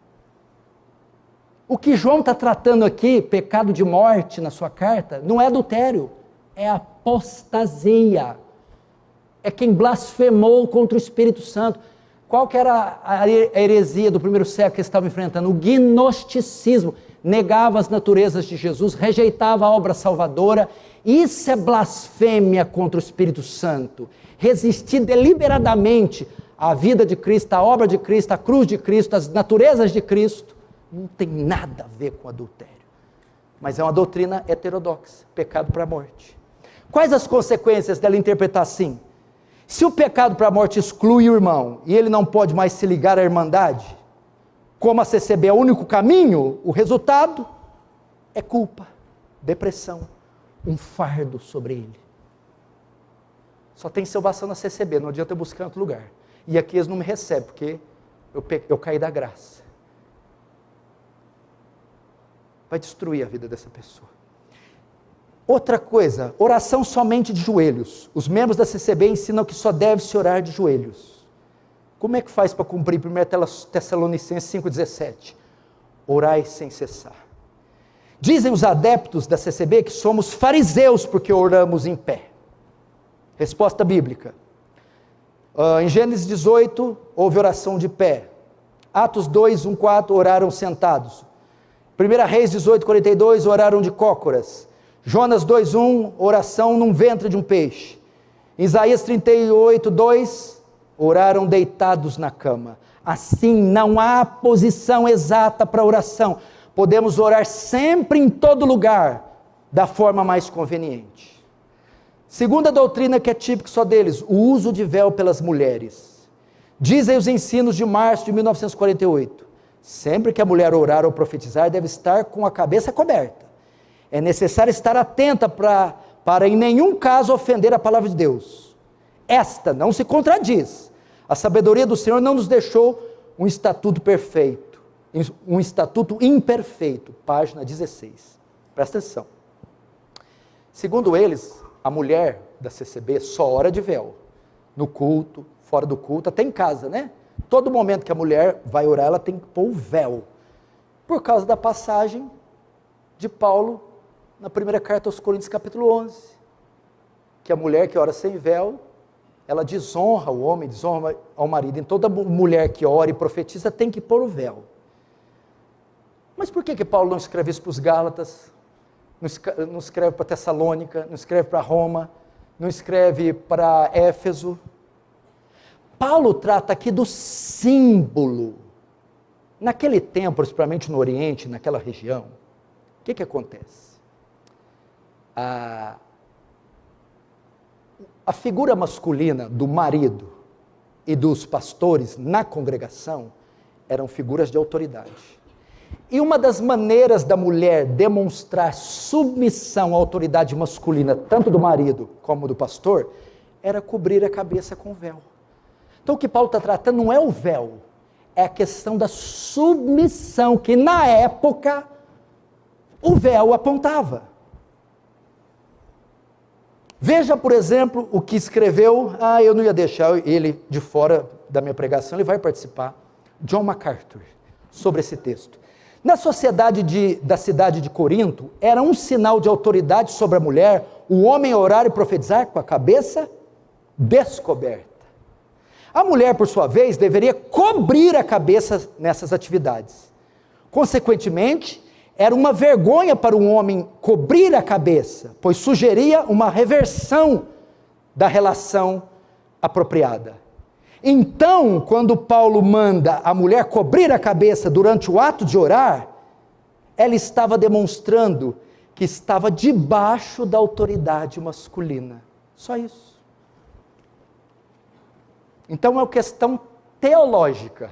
O que João está tratando aqui, pecado de morte na sua carta, não é adultério, é apostasia. É quem blasfemou contra o Espírito Santo. Qual que era a heresia do primeiro século que eles estavam enfrentando? O gnosticismo. Negava as naturezas de Jesus, rejeitava a obra salvadora. Isso é blasfêmia contra o Espírito Santo. Resistir deliberadamente à vida de Cristo, à obra de Cristo, à cruz de Cristo, às naturezas de Cristo, não tem nada a ver com adultério. Mas é uma doutrina heterodoxa, pecado para a morte. Quais as consequências dela interpretar assim? Se o pecado para a morte exclui o irmão, e ele não pode mais se ligar à irmandade, como a CCB é o único caminho, o resultado é culpa, depressão, um fardo sobre ele. Só tem salvação na CCB, não adianta eu buscar em outro lugar. E aqui eles não me recebem, porque eu caí da graça. Vai destruir a vida dessa pessoa. Outra coisa, oração somente de joelhos. Os membros da CCB ensinam que só deve se orar de joelhos. Como é que faz para cumprir 1 Tessalonicenses 5,17? Orai sem cessar. Dizem os adeptos da CCB que somos fariseus porque oramos em pé. Resposta bíblica. Em Gênesis 18, houve oração de pé. Atos 2, 1, 4, oraram sentados. 1 Reis 18, 42, oraram de cócoras. Jonas 2:1, oração num ventre de um peixe. Isaías 38, 2, oraram deitados na cama. Assim, não há posição exata para oração. Podemos orar sempre em todo lugar, da forma mais conveniente. Segunda doutrina que é típica só deles, o uso de véu pelas mulheres. Dizem os ensinos de março de 1948. Sempre que a mulher orar ou profetizar, deve estar com a cabeça coberta. É necessário estar atenta para em nenhum caso ofender a palavra de Deus. Esta não se contradiz. A sabedoria do Senhor não nos deixou um estatuto perfeito, um estatuto imperfeito. Página 16. Presta atenção. Segundo eles, a mulher da CCB só ora de véu. No culto, fora do culto, até em casa, né? Todo momento que a mulher vai orar, ela tem que pôr o véu. Por causa da passagem de Paulo na primeira carta aos Coríntios, capítulo 11, que a mulher que ora sem véu, ela desonra o homem, desonra ao marido. Então toda mulher que ora e profetiza tem que pôr o véu. Mas por que Paulo não escreve isso para os Gálatas, não escreve para Tessalônica, não escreve para Roma, não escreve para Éfeso? Paulo trata aqui do símbolo. Naquele tempo, principalmente no Oriente, naquela região, o que acontece? A figura masculina do marido e dos pastores na congregação eram figuras de autoridade. E uma das maneiras da mulher demonstrar submissão à autoridade masculina, tanto do marido como do pastor, era cobrir a cabeça com véu. Então o que Paulo está tratando não é o véu, é a questão da submissão, que na época o véu apontava. Veja, por exemplo, o que escreveu, eu não ia deixar ele de fora da minha pregação, ele vai participar, John MacArthur, sobre esse texto. Na sociedade da cidade de Corinto, era um sinal de autoridade sobre a mulher, o homem orar e profetizar com a cabeça descoberta. A mulher, por sua vez, deveria cobrir a cabeça nessas atividades. Consequentemente, era uma vergonha para um homem cobrir a cabeça, pois sugeria uma reversão da relação apropriada. Então, quando Paulo manda a mulher cobrir a cabeça durante o ato de orar, ela estava demonstrando que estava debaixo da autoridade masculina. Só isso. Então é uma questão teológica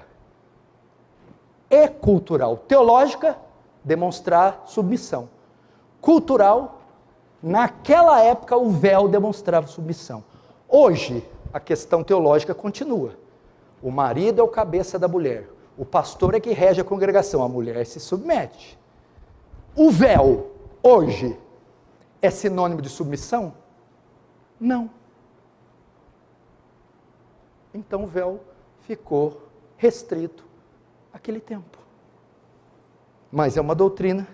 e cultural. Teológica, demonstrar submissão. Cultural, naquela época o véu demonstrava submissão. Hoje, a questão teológica continua. O marido é o cabeça da mulher. O pastor é que rege a congregação. A mulher se submete. O véu, hoje, é sinônimo de submissão? Não. Então o véu ficou restrito àquele tempo. Mas é uma doutrina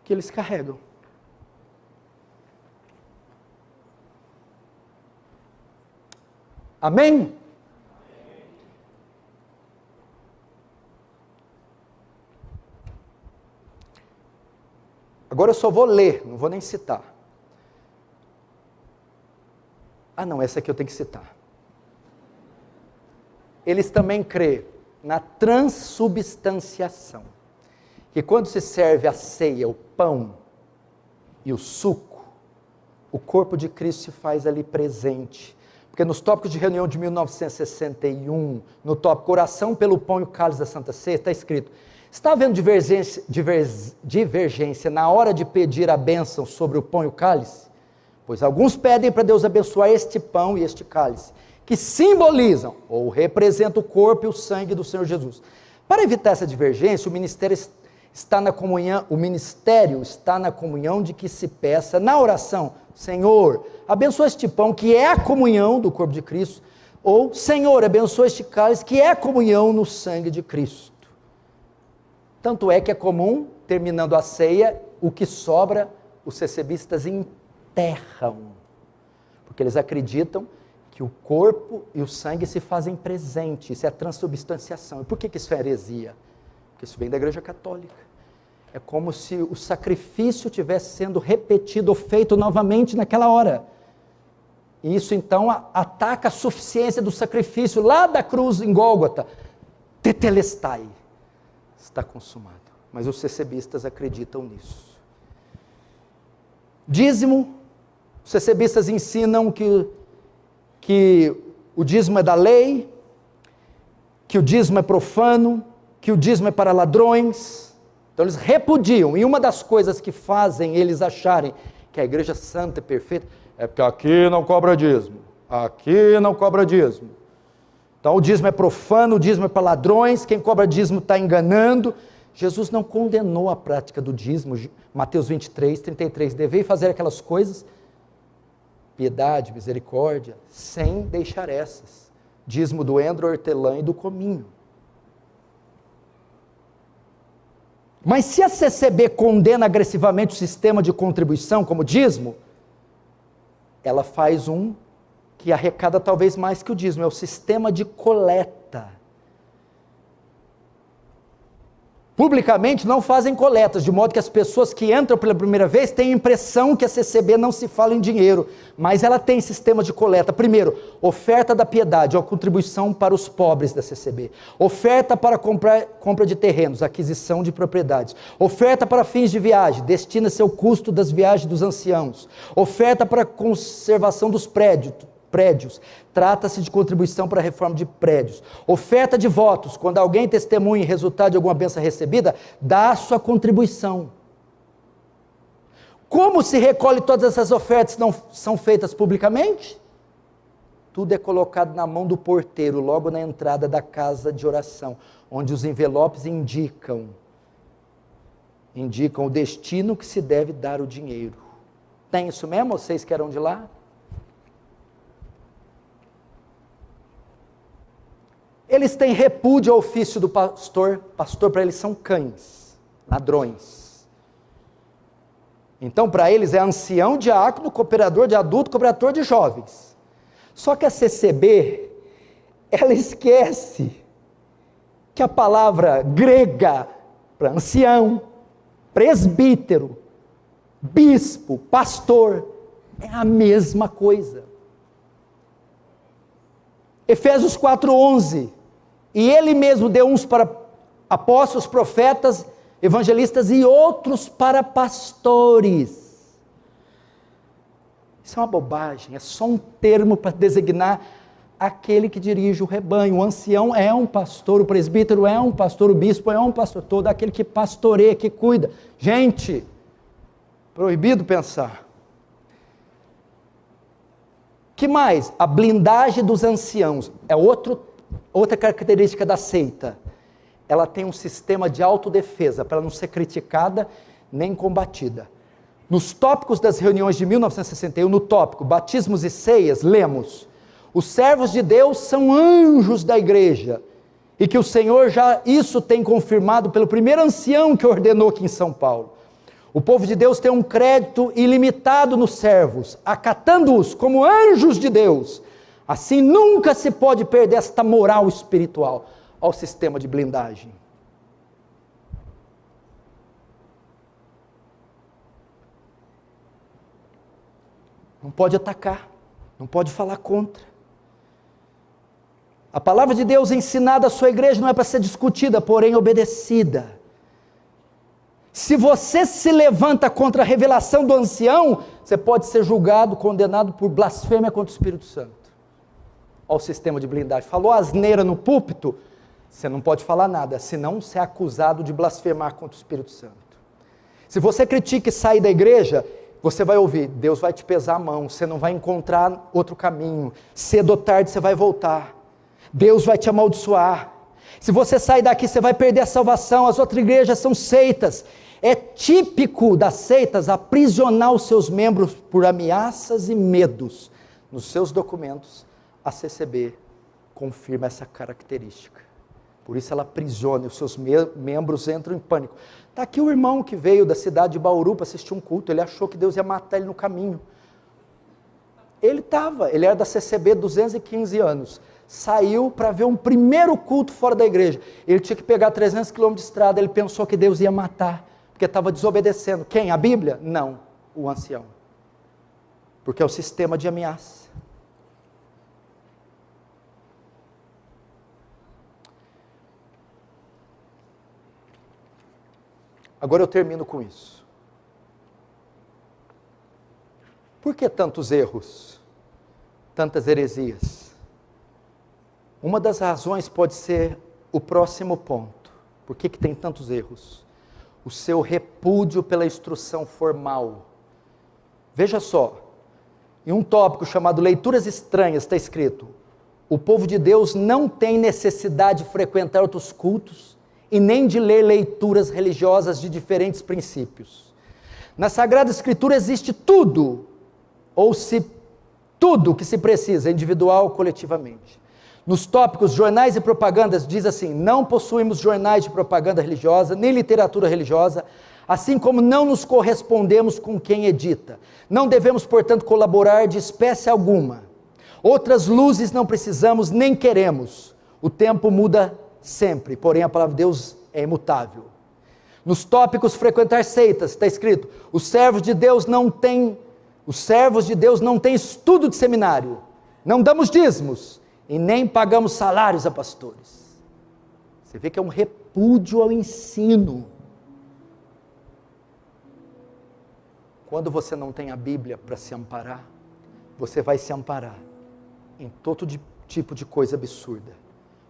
que eles carregam. Amém? Agora eu só vou ler, não vou nem citar. Ah não, essa aqui eu tenho que citar. Eles também crêem na transubstanciação. Que quando se serve a ceia, o pão e o suco, o corpo de Cristo se faz ali presente. Porque nos tópicos de reunião de 1961, no tópico oração pelo pão e o cálice da Santa Ceia, está escrito: está havendo divergência na hora de pedir a bênção sobre o pão e o cálice? Pois alguns pedem para Deus abençoar este pão e este cálice, que simbolizam ou representam o corpo e o sangue do Senhor Jesus. Para evitar essa divergência, o ministério está na comunhão de que se peça na oração: Senhor, abençoa este pão que é a comunhão do corpo de Cristo, ou Senhor, abençoa este cálice que é a comunhão no sangue de Cristo. Tanto é que é comum, terminando a ceia, o que sobra, os recebistas enterram, porque eles acreditam que o corpo e o sangue se fazem presente. Isso é a transubstanciação. E por que isso é heresia? Porque isso vem da Igreja Católica. É como se o sacrifício estivesse sendo repetido ou feito novamente naquela hora. E isso então ataca a suficiência do sacrifício lá da cruz em Gólgota. Tetelestai. Está consumado. Mas os recebistas acreditam nisso. Dízimo. Os recebistas ensinam que o dízimo é da lei, que o dízimo é profano, que o dízimo é para ladrões. Então eles repudiam, e uma das coisas que fazem eles acharem que a igreja santa é perfeita, é porque aqui não cobra dízimo, aqui não cobra dízimo. Então o dízimo é profano, o dízimo é para ladrões, quem cobra dízimo está enganando. Jesus não condenou a prática do dízimo, Mateus 23, 33, devei fazer aquelas coisas, piedade, misericórdia, sem deixar essas. Dízimo do endro, hortelã e do cominho. Mas se a CCB condena agressivamente o sistema de contribuição como dízimo, ela faz um que arrecada talvez mais que o dízimo, é o sistema de coleta. Publicamente não fazem coletas, de modo que as pessoas que entram pela primeira vez têm a impressão que a CCB não se fala em dinheiro, mas ela tem sistema de coleta. Primeiro, oferta da piedade, ou contribuição para os pobres da CCB. Oferta para compra de terrenos, aquisição de propriedades. Oferta para fins de viagem, destina-se ao custo das viagens dos anciãos. Oferta para conservação dos prédios. Trata-se de contribuição para a reforma de prédios. Oferta de votos, quando alguém testemunha em resultado de alguma bênção recebida, dá a sua contribuição. Como se recolhe todas essas ofertas que não são feitas publicamente? Tudo é colocado na mão do porteiro, logo na entrada da casa de oração, onde os envelopes indicam o destino que se deve dar o dinheiro. Tem isso mesmo? Vocês que eram de lá? Eles têm repúdio ao ofício do pastor para eles são cães, ladrões. Então para eles é ancião, diácono, cooperador de adulto, cooperador de jovens. Só que a CCB, ela esquece que a palavra grega para ancião, presbítero, bispo, pastor, é a mesma coisa. Efésios 4:11, e ele mesmo deu uns para apóstolos, profetas, evangelistas e outros para pastores. Isso é uma bobagem, é só um termo para designar aquele que dirige o rebanho. O ancião é um pastor, o presbítero é um pastor, o bispo é um pastor, todo aquele que pastoreia, que cuida. Gente, proibido pensar. Que mais? A blindagem dos anciãos é outra característica da seita. Ela tem um sistema de autodefesa para não ser criticada nem combatida. Nos tópicos das reuniões de 1961, no tópico batismos e ceias, lemos: os servos de Deus são anjos da igreja, e que o Senhor já isso tem confirmado pelo primeiro ancião que ordenou aqui em São Paulo. O povo de Deus tem um crédito ilimitado nos servos, acatando-os como anjos de Deus. Assim nunca se pode perder esta moral espiritual ao sistema de blindagem. Não pode atacar, não pode falar contra. A palavra de Deus ensinada à sua igreja não é para ser discutida, porém obedecida. Se você se levanta contra a revelação do ancião, você pode ser julgado, condenado por blasfêmia contra o Espírito Santo. Olha o sistema de blindagem. Falou asneira no púlpito, você não pode falar nada, senão você é acusado de blasfemar contra o Espírito Santo. Se você critica e sai da igreja, você vai ouvir, Deus vai te pesar a mão, você não vai encontrar outro caminho, cedo ou tarde você vai voltar, Deus vai te amaldiçoar. Se você sair daqui, você vai perder a salvação, as outras igrejas são seitas. É típico das seitas aprisionar os seus membros por ameaças e medos. Nos seus documentos, a CCB confirma essa característica. Por isso ela aprisiona e os seus membros entram em pânico. Está aqui o irmão que veio da cidade de Bauru para assistir um culto, ele achou que Deus ia matar ele no caminho. Ele era da CCB 215 anos, saiu para ver um primeiro culto fora da igreja, ele tinha que pegar 300 quilômetros de estrada, ele pensou que Deus ia matar, porque estava desobedecendo. Quem? A Bíblia? Não, o ancião. Porque é o sistema de ameaça. Agora eu termino com isso. Por que tantos erros? Tantas heresias? Uma das razões pode ser o próximo ponto. Por que tem tantos erros? O seu repúdio pela instrução formal. Veja só, em um tópico chamado Leituras Estranhas está escrito: o povo de Deus não tem necessidade de frequentar outros cultos e nem de ler leituras religiosas de diferentes princípios. Na Sagrada Escritura existe tudo, tudo que se precisa, individual ou coletivamente. Nos tópicos jornais e propagandas diz assim: não possuímos jornais de propaganda religiosa, nem literatura religiosa, assim como não nos correspondemos com quem edita. Não devemos, portanto, colaborar de espécie alguma. Outras luzes não precisamos nem queremos. O tempo muda sempre, porém a palavra de Deus é imutável. Nos tópicos frequentar seitas está escrito: os servos de Deus não têm estudo de seminário, não damos dízimos e nem pagamos salários a pastores. Você vê que é um repúdio ao ensino. Quando você não tem a Bíblia para se amparar, você vai se amparar em todo tipo de coisa absurda.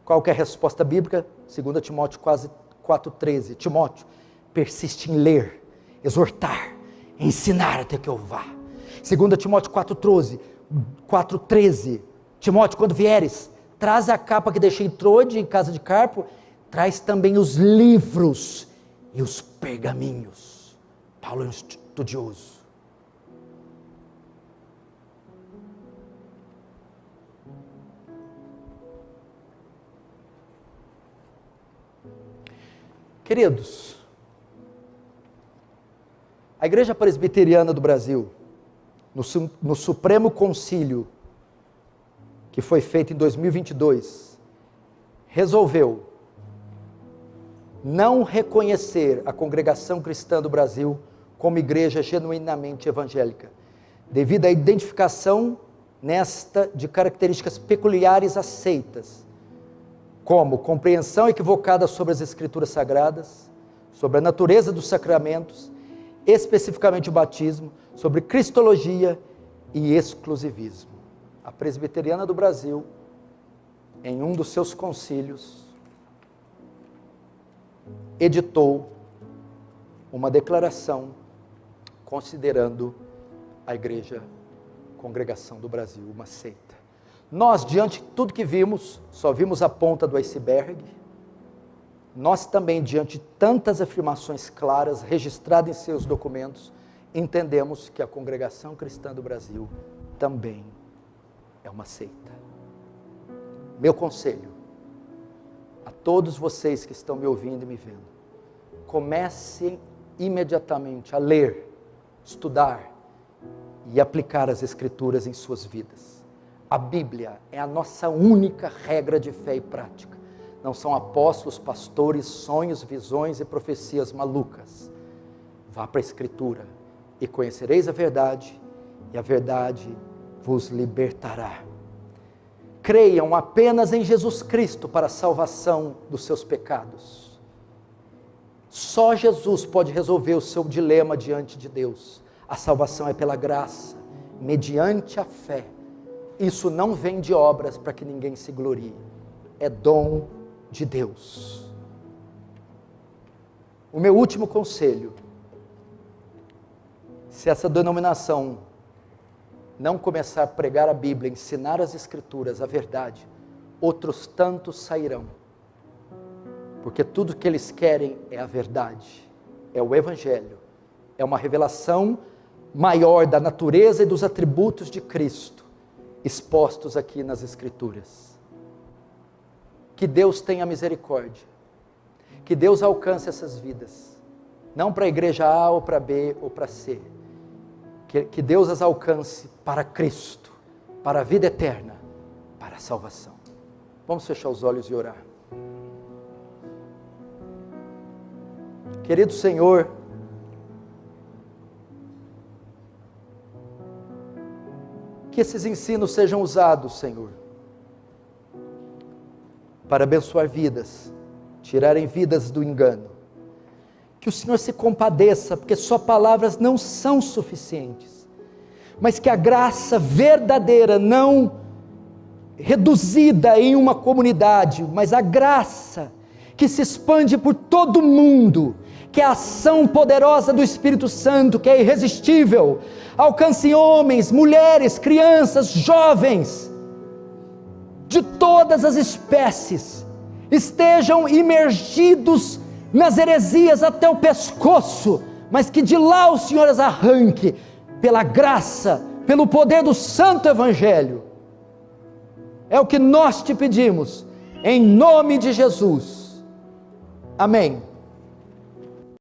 Qual que é a resposta bíblica? 2 Timóteo 4,13. Timóteo, persiste em ler, exortar, ensinar até que eu vá. 2 Timóteo 4,13. Timóteo, quando vieres, traz a capa que deixei em Trode, em casa de Carpo, traz também os livros e os pergaminhos. Paulo é um estudioso. Queridos, a Igreja Presbiteriana do Brasil, no Supremo Concílio, que foi feita em 2022, resolveu não reconhecer a Congregação Cristã do Brasil como igreja genuinamente evangélica, devido à identificação nesta de características peculiares aceitas, como compreensão equivocada sobre as Escrituras Sagradas, sobre a natureza dos sacramentos, especificamente o batismo, sobre cristologia e exclusivismo. A Presbiteriana do Brasil, em um dos seus concílios, editou uma declaração considerando a Igreja Congregação do Brasil uma seita. Nós, diante de tudo que vimos, só vimos a ponta do iceberg. Nós também, diante de tantas afirmações claras, registradas em seus documentos, entendemos que a Congregação Cristã do Brasil também é uma seita. Meu conselho a todos vocês que estão me ouvindo e me vendo: comecem imediatamente a ler, estudar e aplicar as Escrituras em suas vidas. A Bíblia é a nossa única regra de fé e prática. Não são apóstolos, pastores, sonhos, visões e profecias malucas. Vá para a Escritura e conhecereis a verdade, e a verdade vos libertará. Creiam apenas em Jesus Cristo para a salvação dos seus pecados. Só Jesus pode resolver o seu dilema diante de Deus. A salvação é pela graça, mediante a fé. Isso não vem de obras para que ninguém se glorie. É dom de Deus. O meu último conselho: se essa denominação não começar a pregar a Bíblia, ensinar as Escrituras, a verdade, outros tantos sairão. Porque tudo que eles querem é a verdade, é o Evangelho, é uma revelação maior da natureza e dos atributos de Cristo, expostos aqui nas Escrituras. Que Deus tenha misericórdia, que Deus alcance essas vidas, não para a igreja A ou para B ou para C, que Deus as alcance para Cristo, para a vida eterna, para a salvação. Vamos fechar os olhos e orar. Querido Senhor, que esses ensinos sejam usados, Senhor, para abençoar vidas, tirarem vidas do engano. Que o Senhor se compadeça, porque só palavras não são suficientes, mas que a graça verdadeira, não reduzida em uma comunidade, mas a graça que se expande por todo o mundo, que a ação poderosa do Espírito Santo, que é irresistível, alcance homens, mulheres, crianças, jovens, de todas as espécies, estejam imergidos nas heresias até o pescoço, mas que de lá o Senhor as arranque, pela graça, pelo poder do Santo Evangelho. É o que nós te pedimos, em nome de Jesus. Amém.